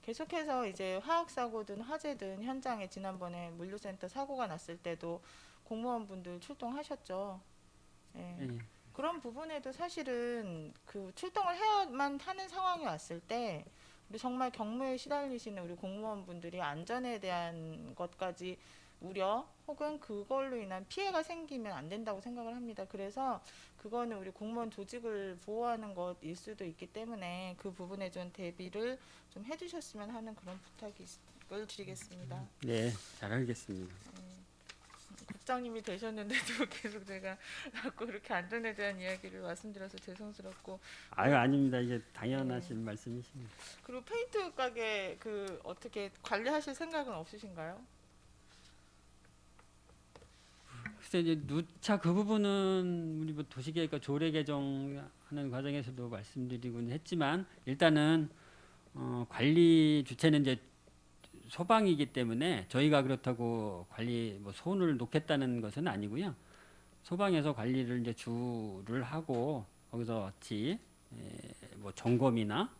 계속해서 이제 화학 사고든 화재든 현장에 지난번에 물류센터 사고가 났을 때도 공무원분들 출동하셨죠. 예. 예, 그런 부분에도 사실은 그 출동을 해야만 하는 상황이 왔을 때 우리 정말 경무에 시달리시는 우리 공무원분들이 안전에 대한 것까지 우려 혹은 그걸로 인한 피해가 생기면 안 된다고 생각을 합니다. 그래서 그거는 우리 공무원 조직을 보호하는 것일 수도 있기 때문에 그 부분에 좀 대비를 좀 해주셨으면 하는 그런 부탁을 드리겠습니다. 네, 잘 알겠습니다. 국장님이 되셨는데도 계속 제가 자꾸 이렇게 안전에 대한 이야기를 말씀드려서 죄송스럽고 아유, 아닙니다. 이게 당연하신 말씀이십니다. 그리고 페인트 가게 그 어떻게 관리하실 생각은 없으신가요? 글쎄 이제 누차 그 부분은 우리 뭐 도시계획과 조례 개정하는 과정에서도 말씀드리곤 했지만 일단은 관리 주체는 이제 소방이기 때문에 저희가 그렇다고 관리 뭐 손을 놓겠다는 것은 아니고요. 소방에서 관리를 이제 주를 하고 거기서 같이 뭐 점검이나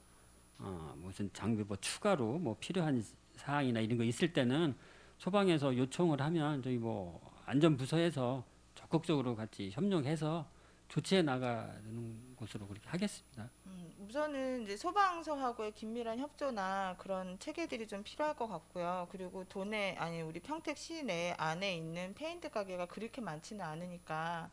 무슨 장비 뭐 추가로 뭐 필요한 사항이나 이런 거 있을 때는 소방에서 요청을 하면 저희 뭐 안전부서에서 적극적으로 같이 협력해서 조치해 나가는 것으로 그렇게 하겠습니다. 우선은 이제 소방서하고의 긴밀한 협조나 그런 체계들이 좀 필요할 것 같고요. 그리고 우리 평택 시내 안에 있는 페인트 가게가 그렇게 많지는 않으니까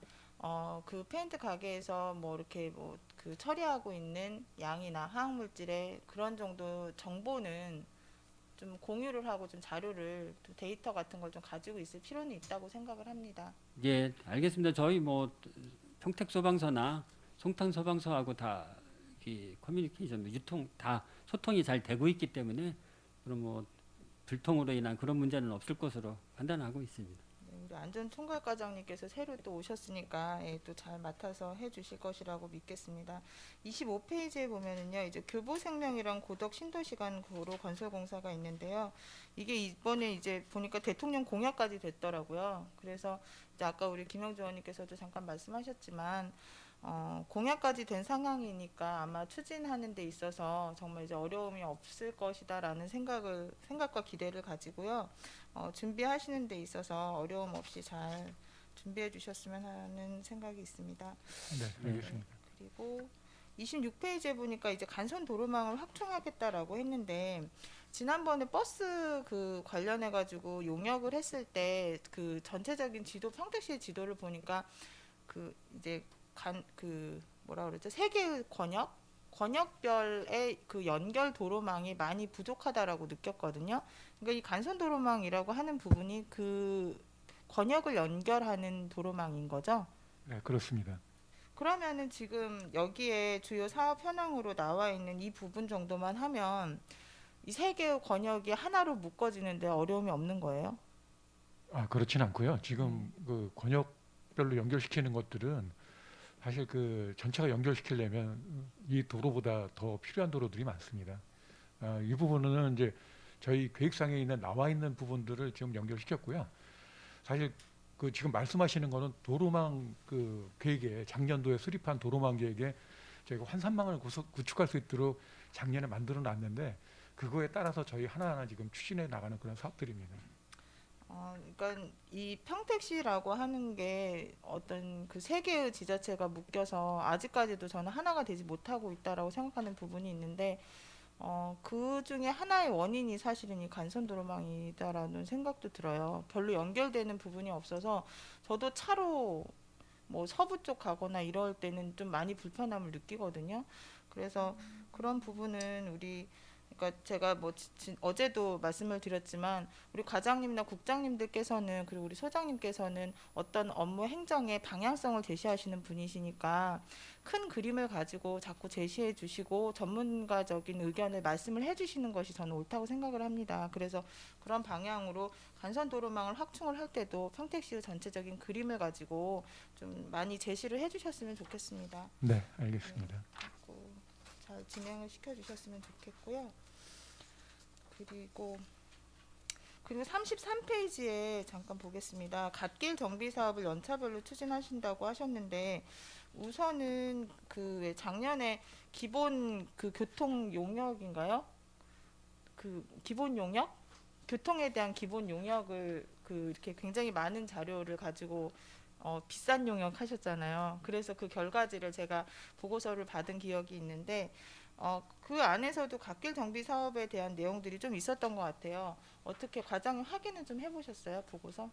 그 페인트 가게에서 뭐 이렇게 뭐 그 처리하고 있는 양이나 화학 물질의 그런 정도 정보는 좀 공유를 하고 좀 자료를 또 데이터 같은 걸 좀 가지고 있을 필요는 있다고 생각을 합니다. 예, 알겠습니다. 저희 뭐 평택 소방서나 송탄 소방서하고 다 이 커뮤니케이션, 유통 다 소통이 잘 되고 있기 때문에 그런 뭐 불통으로 인한 그런 문제는 없을 것으로 판단하고 있습니다. 네, 우리 안전총괄과장님께서 새로 또 오셨으니까 또 잘 맡아서 해주실 것이라고 믿겠습니다. 25페이지에 보면은요, 이제 교보생명이랑 고덕 신도시간 고로 건설공사가 있는데요. 이게 이번에 이제 보니까 대통령 공약까지 됐더라고요. 그래서 이제 아까 우리 김영주 의원님께서도 잠깐 말씀하셨지만 공약까지 된 상황이니까 아마 추진하는 데 있어서 정말 이제 어려움이 없을 것이다라는 생각과 기대를 가지고요. 준비하시는 데 있어서 어려움 없이 잘 준비해 주셨으면 하는 생각이 있습니다. 네, 알겠습니다. 그리고 26페이지에 보니까 이제 간선 도로망을 확충하겠다라고 했는데 지난번에 버스 그 관련해 가지고 용역을 했을 때 그 전체적인 지도 평택시의 지도를 보니까 그 이제 뭐라 그러죠? 세 개의 권역별의 그 연결 도로망이 많이 부족하다라고 느꼈거든요. 그러니까 이 간선 도로망이라고 하는 부분이 그 권역을 연결하는 도로망인 거죠. 네, 그렇습니다. 그러면은 지금 여기에 주요 사업 현황으로 나와 있는 이 부분 정도만 하면 이 세 개의 권역이 하나로 묶어지는데 어려움이 없는 거예요? 그렇진 않고요. 지금 그 권역별로 연결시키는 것들은 사실 그 전체가 연결시키려면 이 도로보다 더 필요한 도로들이 많습니다. 이 부분은 이제 저희 계획상에 나와 있는 부분들을 지금 연결시켰고요. 사실 그 지금 말씀하시는 거는 도로망 그 계획에 작년도에 수립한 도로망 계획에 저희가 환산망을 구축할 수 있도록 작년에 만들어 놨는데 그거에 따라서 저희 하나하나 지금 추진해 나가는 그런 사업들입니다. 그러니까 이 평택시라고 하는 게 어떤 그 세 개의 지자체가 묶여서 아직까지도 저는 하나가 되지 못하고 있다라고 생각하는 부분이 있는데 그 중에 하나의 원인이 사실은 이 간선도로망이다라는 생각도 들어요. 별로 연결되는 부분이 없어서 저도 차로 뭐 서부 쪽 가거나 이럴 때는 좀 많이 불편함을 느끼거든요. 그래서 그런 부분은 우리 그러니까 제가 뭐 어제도 말씀을 드렸지만 우리 과장님이나 국장님들께서는 그리고 우리 소장님께서는 어떤 업무 행정의 방향성을 제시하시는 분이시니까 큰 그림을 가지고 자꾸 제시해 주시고 전문가적인 의견을 말씀을 해 주시는 것이 저는 옳다고 생각을 합니다. 그래서 그런 방향으로 간선도로망을 확충을 할 때도 평택시의 전체적인 그림을 가지고 좀 많이 제시를 해 주셨으면 좋겠습니다. 네, 알겠습니다. 잘 진행을 시켜 주셨으면 좋겠고요. 그리고 33페이지에 잠깐 보겠습니다. 갓길 정비 사업을 연차별로 추진하신다고 하셨는데 우선은 그 작년에 기본 그 교통 용역인가요? 그 기본 용역? 교통에 대한 기본 용역을 그 이렇게 굉장히 많은 자료를 가지고 비싼 용역 하셨잖아요. 그래서 그 결과지를 제가 보고서를 받은 기억이 있는데 그 안에서도 갓길 정비 사업에 대한 내용들이 좀 있었던 것 같아요. 어떻게 과장님 확인은 좀 해보셨어요? 보고서?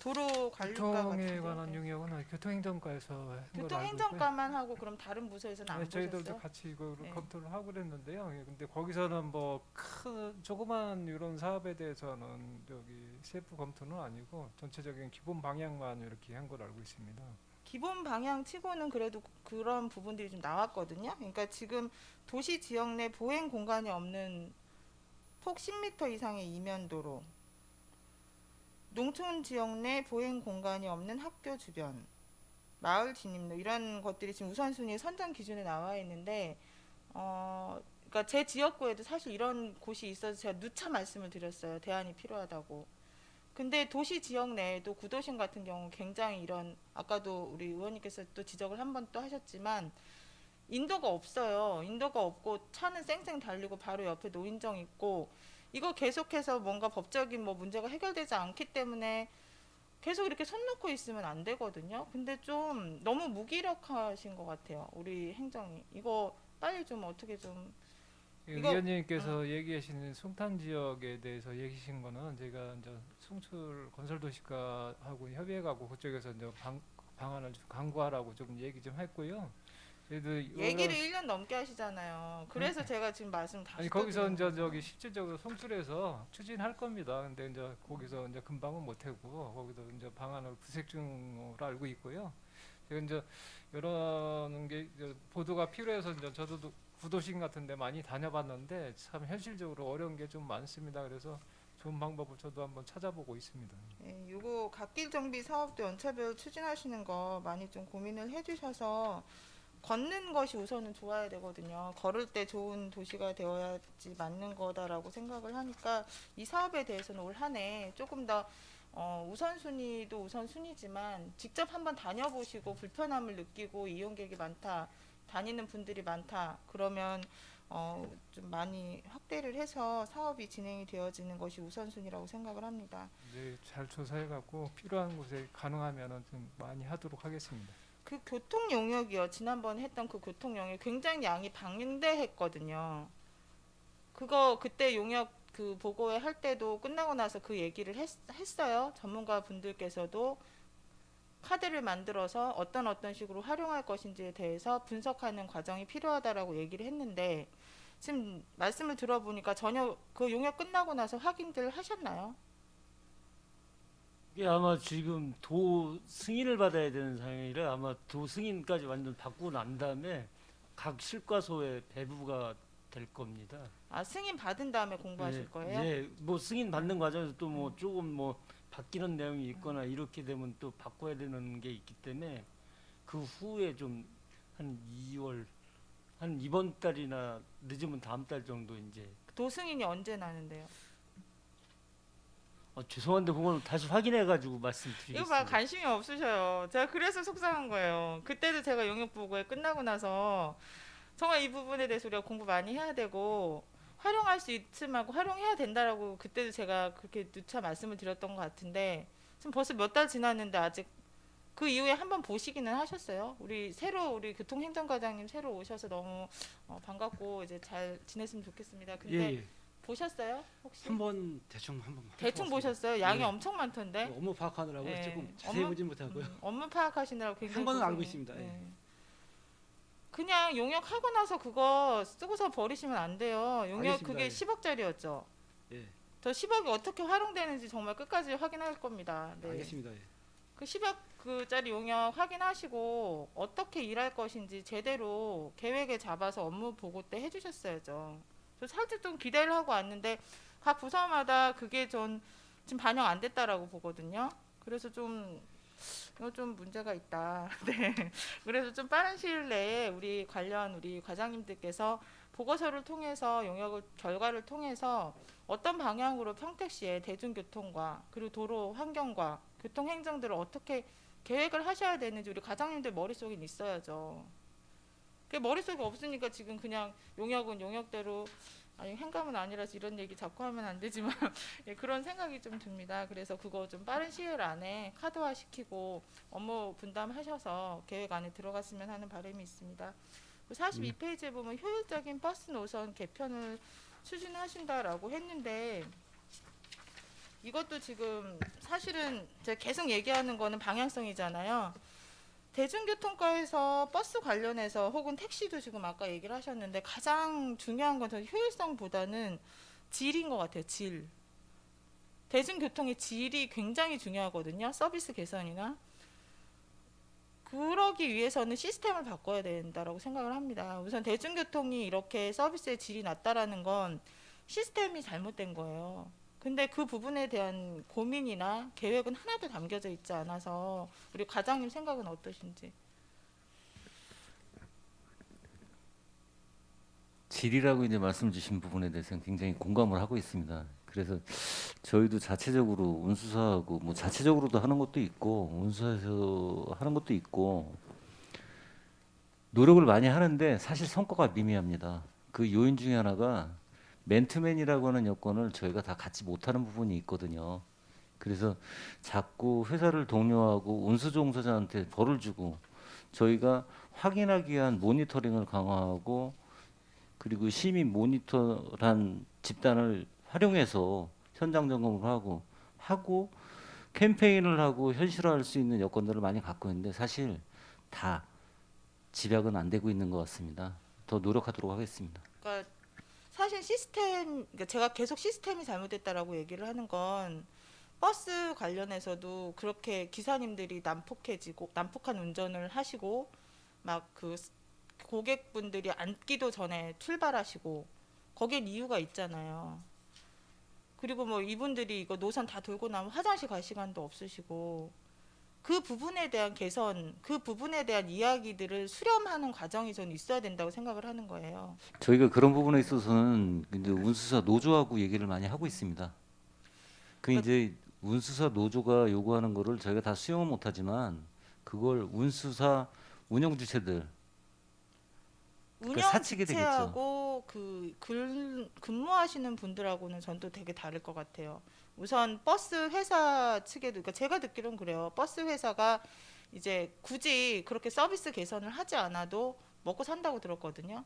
도로 관리과 교통에 같은데. 관한 네. 용역은 교통행정과에서 한 걸로 알고 있고요. 교통행정과만 하고 그럼 다른 부서에서는 안 네, 저희들도 보셨어요? 같이 이거를 네. 검토를 하고 그랬는데요. 예, 근데 거기서는 뭐 큰 조그만 이런 사업에 대해서는 여기 세부 검토는 아니고 전체적인 기본 방향만 이렇게 한 걸 알고 있습니다. 기본 방향 치고는 그래도 그런 부분들이 좀 나왔거든요. 그러니까 지금 도시 지역 내 보행 공간이 없는 폭 10m 이상의 이면도로, 농촌 지역 내 보행 공간이 없는 학교 주변, 마을 진입로 이런 것들이 지금 우선순위 선정 기준에 나와 있는데 그러니까 제 지역구에도 사실 이런 곳이 있어서 제가 누차 말씀을 드렸어요. 대안이 필요하다고. 근데 도시 지역 내에도 구도심 같은 경우 굉장히 이런 아까도 우리 의원님께서 또 지적을 한 번 또 하셨지만 인도가 없어요. 인도가 없고 차는 쌩쌩 달리고 바로 옆에 노인정 있고 이거 계속해서 뭔가 법적인 뭐 문제가 해결되지 않기 때문에 계속 이렇게 손 놓고 있으면 안 되거든요. 근데 좀 너무 무기력하신 것 같아요. 우리 행정이. 이거 빨리 좀 어떻게 좀 이거- 의원님께서 얘기하시는 송탄 지역에 대해서 얘기하신 거는 제가 이제 송출 건설도시과하고 협의해가고 그쪽에서 이제 방안을 좀 강구하라고 좀 얘기 좀 했고요. 저희도 얘기를 1년 넘게 하시잖아요. 그래서 제가 지금 말씀 다시 아니 또 거기서 드리는 이제 거죠. 저기 실질적으로 송출해서 추진할 겁니다. 근데 이제 거기서 이제 금방은 못 하고 거기도 이제 방안을 부색 중으로 알고 있고요. 제가 이제 이런 게 이제 보도가 필요해서 이제 저도 구도심 같은데 많이 다녀봤는데 참 현실적으로 어려운 게 좀 많습니다. 그래서 좋은 방법을 저도 한번 찾아보고 있습니다. 예, 요거 갓길 정비 사업도 연차별 추진하시는 거 많이 좀 고민을 해주셔서 걷는 것이 우선은 좋아야 되거든요. 걸을 때 좋은 도시가 되어야지 맞는 거다라고 생각을 하니까 이 사업에 대해서는 올 한 해 조금 더 우선순위도 우선순위지만 직접 한번 다녀보시고 불편함을 느끼고 이용객이 많다, 다니는 분들이 많다 그러면 좀 많이 확대를 해서 사업이 진행이 되어지는 것이 우선순위라고 생각을 합니다. 네, 잘 조사해갖고 필요한 곳에 가능하면은 좀 많이 하도록 하겠습니다. 그 교통 용역이요. 지난번에 했던 그 교통 용역 굉장히 양이 방대했거든요. 그거 그때 용역 그 보고회 할 때도 끝나고 나서 그 얘기를 했어요. 전문가 분들께서도 카드를 만들어서 어떤 식으로 활용할 것인지에 대해서 분석하는 과정이 필요하다라고 얘기를 했는데 지금 말씀을 들어보니까 전혀 그 용역 끝나고 나서 확인들 하셨나요? 이게 아마 지금 도 승인을 받아야 되는 상황이라 아마 도 승인까지 완전 받고 난 다음에 각 실과소에 배부가 될 겁니다. 아, 승인 받은 다음에 공부하실 거예요? 예, 뭐 승인 받는 과정에서 또 뭐 조금 뭐 바뀌는 내용이 있거나 이렇게 되면 또 바꿔야 되는 게 있기 때문에 그 후에 좀 한 2월 한 이번 달이나 늦으면 다음 달 정도 이제 도승인이 언제 나는데요? 죄송한데 그걸 다시 확인해 가지고 이거 봐, 말씀드리겠습니다. 관심이 없으셔요. 제가 그래서 속상한 거예요. 그때도 제가 용역보고회 끝나고 나서 정말 이 부분에 대해서 우리가 공부 많이 해야 되고 활용할 수 있음하고 활용해야 된다라고 그때도 제가 그렇게 누차 말씀을 드렸던 것 같은데 지금 벌써 몇 달 지났는데 아직 그 이후에 한번 보시기는 하셨어요? 우리 교통행정과장님 새로 오셔서 너무 반갑고 이제 잘 지냈으면 좋겠습니다. 근데 예, 보셨어요? 혹시? 한번 대충 한번 대충 해봤습니다. 보셨어요? 양이 네. 엄청 많던데. 업무 파악하느라고 네. 조금 자세히 업무- 보진 못하고요. 업무 파악하시느라고 굉장히 한 번은 알고 고생이- 있습니다. 예. 네. 그냥 용역하고 나서 그거 쓰고서 버리시면 안 돼요. 용역 알겠습니다. 그게 예. 10억짜리였죠. 예, 저 10억이 어떻게 활용되는지 정말 끝까지 확인할 겁니다. 네. 알겠습니다. 예. 그 10억 그짜리 용역 확인하시고 어떻게 일할 것인지 제대로 계획에 잡아서 업무 보고 때 해주셨어야죠. 저 살짝 좀 기대를 하고 왔는데 각 부서마다 그게 전 지금 반영 안 됐다라고 보거든요. 그래서 좀 이거 좀 문제가 있다. 네. 그래서 좀 빠른 시일 내에 우리 관련 우리 과장님들께서 보고서를 통해서 용역 결과를 통해서 어떤 방향으로 평택시의 대중교통과 그리고 도로 환경과 교통 행정들을 어떻게 계획을 하셔야 되는지 우리 과장님들 머릿속에 있어야죠. 그 머릿속에 없으니까 지금 그냥 용역은 용역대로 아니 행감은 아니라서 이런 얘기 자꾸 하면 안 되지만 예, 그런 생각이 좀 듭니다. 그래서 그거 좀 빠른 시일 안에 카드화 시키고 업무 분담하셔서 계획 안에 들어갔으면 하는 바람이 있습니다. 42페이지에 보면 효율적인 버스 노선 개편을 추진하신다라고 했는데 이것도 지금 사실은 제가 계속 얘기하는 거는 방향성이잖아요. 대중교통과에서 버스 관련해서 혹은 택시도 지금 아까 얘기를 하셨는데 가장 중요한 건 저는 효율성보다는 질인 것 같아요. 질. 대중교통의 질이 굉장히 중요하거든요. 서비스 개선이나. 그러기 위해서는 시스템을 바꿔야 된다라고 생각을 합니다. 우선 대중교통이 이렇게 서비스의 질이 낮다라는 건 시스템이 잘못된 거예요. 근데 그 부분에 대한 고민이나 계획은 하나도 담겨져 있지 않아서 우리 과장님 생각은 어떠신지? 질이라고 이제 말씀 주신 부분에 대해서는 굉장히 공감을 하고 있습니다. 그래서 저희도 자체적으로 운수사하고 뭐 자체적으로도 하는 것도 있고 운수사에서 하는 것도 있고 노력을 많이 하는데 사실 성과가 미미합니다. 그 요인 중에 하나가 맨투맨이라고 하는 여건을 저희가 다 갖지 못하는 부분이 있거든요. 그래서 자꾸 회사를 독려하고 운수종사자한테 벌을 주고 저희가 확인하기 위한 모니터링을 강화하고 그리고 시민 모니터란 집단을 활용해서 현장 점검을 하고 캠페인을 하고 현실화할 수 있는 여건들을 많이 갖고 있는데 사실 다 집약은 안 되고 있는 것 같습니다. 더 노력하도록 하겠습니다. 그러니까 사실 그러니까 제가 계속 시스템이 잘못됐다라고 얘기를 하는 건 버스 관련해서도 그렇게 기사님들이 난폭한 운전을 하시고 막 그 고객분들이 앉기도 전에 출발하시고 거기엔 이유가 있잖아요. 그리고 뭐 이분들이 이거 노선 다 돌고 나면 화장실 갈 시간도 없으시고 그 부분에 대한 개선, 그 부분에 대한 이야기들을 수렴하는 과정이 저는 있어야 된다고 생각을 하는 거예요. 저희가 그런 부분에 있어서는 이제 운수사 노조하고 얘기를 많이 하고 있습니다. 그 이제 운수사 노조가 요구하는 거를 저희가 다 수용은 못하지만 그걸 운수사 운영 주체들 운영 사측이 되겠죠. 주체하고 근무하시는 분들하고는 전 또 되게 다를 것 같아요. 우선 버스 회사 측에도 그러니까 제가 듣기로는 그래요. 버스 회사가 이제 굳이 그렇게 서비스 개선을 하지 않아도 먹고 산다고 들었거든요.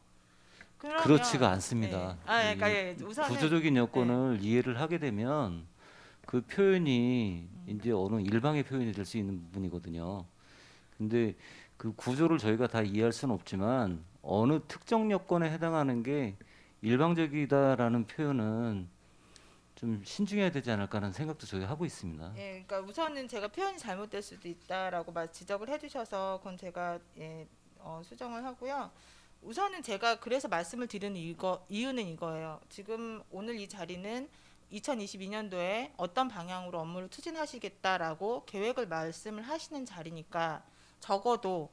그러면 그렇지가 않습니다. 네. 그러니까 예, 우선은 구조적인 여건을 이해를 하게 되면 그 표현이 이제 어느 일방의 표현이 될 수 있는 부분이거든요. 근데 그 구조를 저희가 다 이해할 수는 없지만 어느 특정 여건에 해당하는 게 일방적이다라는 표현은 좀 신중해야 되지 않을까 하는 생각도 저희 하고 있습니다. 예, 그러니까 우선은 제가 표현이 잘못될 수도 있다라고 지적을 해주셔서 그건 제가 수정을 하고요. 우선은 제가 그래서 말씀을 드리는 이유는 이거예요. 지금 오늘 이 자리는 2022년도에 어떤 방향으로 업무를 추진하시겠다라고 계획을 말씀을 하시는 자리니까 적어도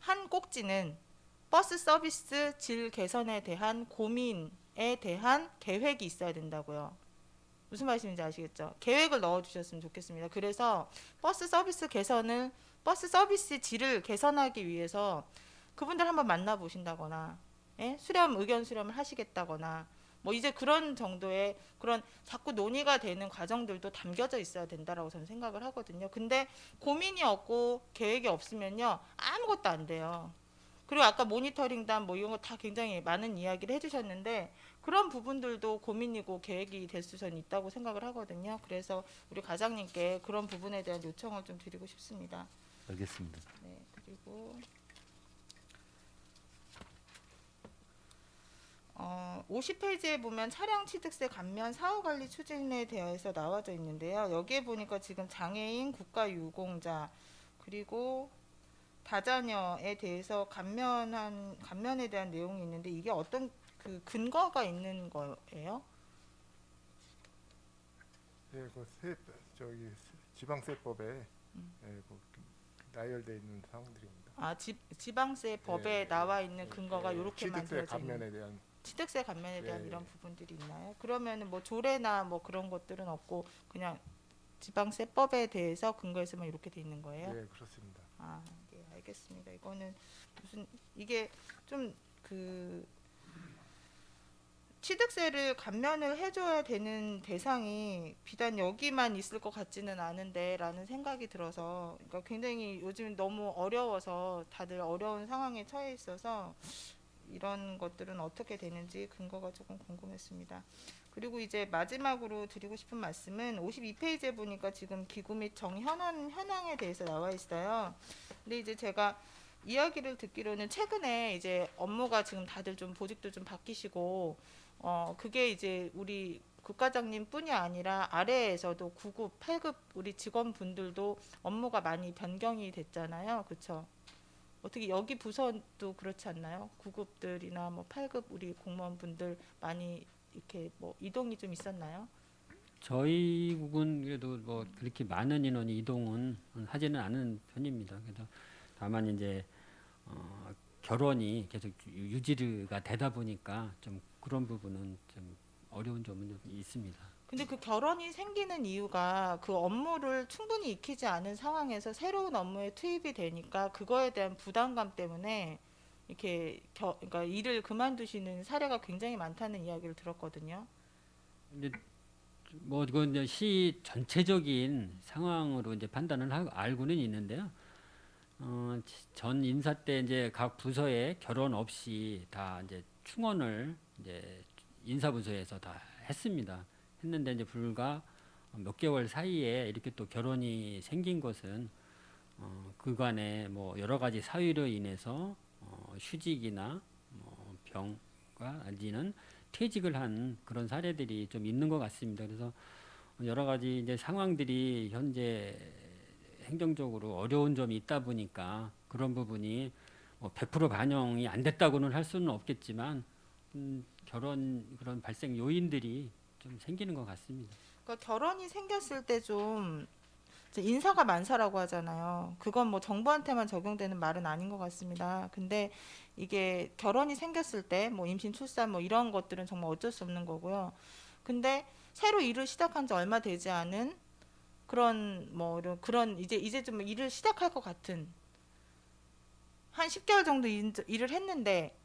한 꼭지는 버스 서비스 질 개선에 대한 고민에 대한 계획이 있어야 된다고요. 무슨 말씀인지 아시겠죠? 계획을 넣어주셨으면 좋겠습니다. 그래서 버스 서비스 질을 개선하기 위해서 그분들 한번 만나보신다거나, 예? 의견 수렴을 하시겠다거나, 뭐 이제 그런 정도의 그런 자꾸 논의가 되는 과정들도 담겨져 있어야 된다라고 저는 생각을 하거든요. 근데 고민이 없고 계획이 없으면요 아무것도 안 돼요. 그리고 아까 모니터링단 뭐 이런 거 다 굉장히 많은 이야기를 해주셨는데 그런 부분들도 고민이고 계획이 될 수는 있다고 생각을 하거든요. 그래서 우리 과장님께 그런 부분에 대한 요청을 좀 드리고 싶습니다. 알겠습니다. 네, 그리고 50페이지에 보면 차량 취득세 감면 사후 관리 추진에 대해서 나와져 있는데요. 여기에 보니까 지금 장애인, 국가유공자 그리고 다자녀에 대해서 감면에 대한 내용이 있는데 이게 어떤 그 근거가 있는 거예요? 예, 저기 지방세법에 나열되어 있는 사항들입니다. 아, 지방세 법에 나와 있는 근거가 이렇게 취득세 만들어져 있는 감면에 대한 취득세 감면에 대한 예, 이런 부분들이 있나요? 그러면은 뭐 조례나 뭐 그런 것들은 없고 그냥 지방세법에 대해서 근거해서만 이렇게 돼 있는 거예요? 예, 그렇습니다. 아, 예, 알겠습니다. 이거는 무슨 이게 좀 그 취득세를 감면을 해줘야 되는 대상이 비단 여기만 있을 것 같지는 않은데라는 생각이 들어서, 그러니까 굉장히 요즘 너무 어려워서 다들 어려운 상황에 처해 있어서 이런 것들은 어떻게 되는지 근거가 조금 궁금했습니다. 그리고 이제 마지막으로 드리고 싶은 말씀은 52페이지에 보니까 지금 기구 및 현황에 대해서 나와 있어요. 근데 이제 제가 이야기를 듣기로는 최근에 이제 업무가 지금 다들 좀 보직도 좀 바뀌시고 그게 이제 우리 국과장님뿐이 아니라 아래에서도 9급, 8급 우리 직원분들도 업무가 많이 변경이 됐잖아요. 그렇죠? 어떻게 여기 부서도 그렇지 않나요? 9급들이나 뭐 8급 우리 공무원분들 많이 이렇게 뭐 이동이 좀 있었나요? 저희 국은 그래도 뭐 그렇게 많은 인원이 이동은 하지는 않은 편입니다. 그래서 다만 이제 결혼이 계속 유지가 되다 보니까 좀 그런 부분은 좀 어려운 점은 좀 있습니다. 근데 그 결혼이 생기는 이유가 그 업무를 충분히 익히지 않은 상황에서 새로운 업무에 투입이 되니까 그거에 대한 부담감 때문에 이렇게 그러니까 일을 그만두시는 사례가 굉장히 많다는 이야기를 들었거든요. 이제 뭐 이건 이제 시 전체적인 상황으로 이제 판단을 알고는 있는데요. 전 인사 때 이제 각 부서에 결혼 없이 다 이제 충원을 이제 인사부서에서 다 했습니다. 했는데 이제 불과 몇 개월 사이에 이렇게 또 결혼이 생긴 것은 그간에 뭐 여러 가지 사유로 인해서 휴직이나 뭐 병과 아니는 퇴직을 한 그런 사례들이 좀 있는 것 같습니다. 그래서 여러 가지 이제 상황들이 현재 행정적으로 어려운 점이 있다 보니까 그런 부분이 뭐 100% 반영이 안 됐다고는 할 수는 없겠지만 결혼 그런 발생 요인들이 좀 생기는 것 같습니다. 그러니까 결혼이 생겼을 때 좀 인사가 만사라고 하잖아요. 그건 뭐 정부한테만 적용되는 말은 아닌 것 같습니다. 근데 이게 결혼이 생겼을 때 뭐 임신, 출산 뭐 이런 것들은 정말 어쩔 수 없는 거고요. 근데 새로 일을 시작한 지 얼마 되지 않은 그런 뭐 그런 이제 좀 일을 시작할 것 같은 한 10개월 정도 일을 했는데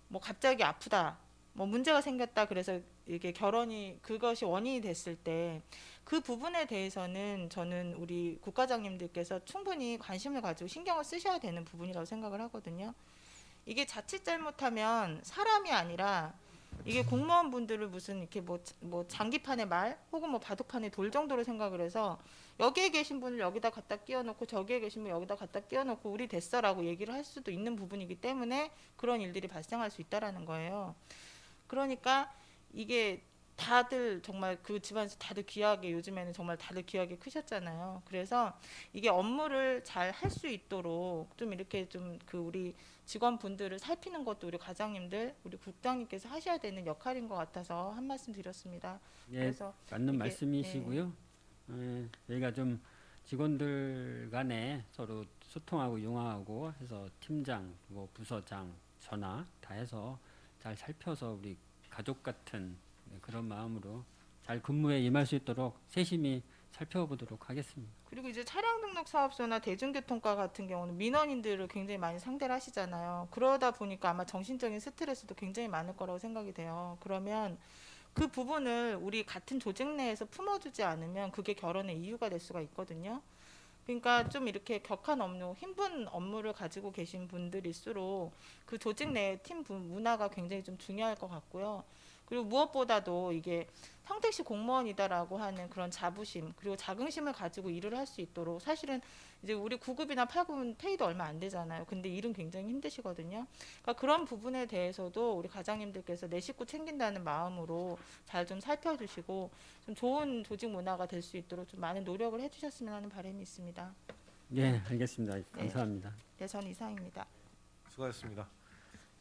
뭐 갑자기 아프다, 뭐 문제가 생겼다 그래서 이게 결혼이 그것이 원인이 됐을 때 그 부분에 대해서는 저는 우리 국과장님들께서 충분히 관심을 가지고 신경을 쓰셔야 되는 부분이라고 생각을 하거든요. 이게 자칫 잘못하면 사람이 아니라 이게 공무원분들을 무슨 이렇게 뭐 장기판의 말 혹은 뭐 바둑판의 돌 정도로 생각을 해서 여기에 계신 분을 여기다 갖다 끼워놓고 저기에 계신 분 여기다 갖다 끼워놓고 우리 됐어라고 얘기를 할 수도 있는 부분이기 때문에 그런 일들이 발생할 수 있다라는 거예요. 그러니까 이게 다들 정말 그 집안에서 다들 귀하게 요즘에는 정말 다들 귀하게 크셨잖아요. 그래서 이게 업무를 잘 할 수 있도록 좀 이렇게 좀 그 우리 직원분들을 살피는 것도 우리 과장님들, 우리 국장님께서 하셔야 되는 역할인 것 같아서 한 말씀 드렸습니다. 예, 그래서 맞는 이게, 말씀이시고요. 예, 저희가 좀 직원들 간에 서로 소통하고 융화하고 해서 팀장, 뭐 부서장, 전화 다 해서 잘 살펴서 우리 가족 같은 그런 마음으로 잘 근무에 임할 수 있도록 세심히 살펴보도록 하겠습니다. 그리고 이제 차량 등록 사업소나 대중교통과 같은 경우는 민원인들을 굉장히 많이 상대를 하시잖아요. 그러다 보니까 아마 정신적인 스트레스도 굉장히 많을 거라고 생각이 돼요. 그러면 그 부분을 우리 같은 조직 내에서 품어주지 않으면 그게 결혼의 이유가 될 수가 있거든요. 그러니까 좀 이렇게 격한 업무, 힘든 업무를 가지고 계신 분들일수록 그 조직 내의 팀 문화가 굉장히 좀 중요할 것 같고요. 그리고 무엇보다도 이게 평택시 공무원이다라고 하는 그런 자부심 그리고 자긍심을 가지고 일을 할 수 있도록 사실은 이제 우리 9급이나 8급은 페이도 얼마 안 되잖아요. 근데 일은 굉장히 힘드시거든요. 그러니까 그런 부분에 대해서도 우리 과장님들께서 내 식구 챙긴다는 마음으로 잘 좀 살펴주시고 좀 좋은 조직 문화가 될 수 있도록 좀 많은 노력을 해주셨으면 하는 바람이 있습니다. 예, 알겠습니다. 감사합니다. 네, 전 이상입니다. 수고하셨습니다.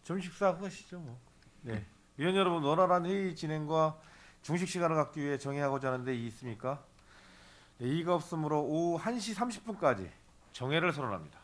점심 식사 하시죠 뭐. 네. 위원 여러분, 원활한 회의 진행과 중식 시간을 갖기 위해 정해하고자 하는 데 이의 있습니까? 네, 이의가 없으므로 오후 1시 30분까지 정회를 선언합니다.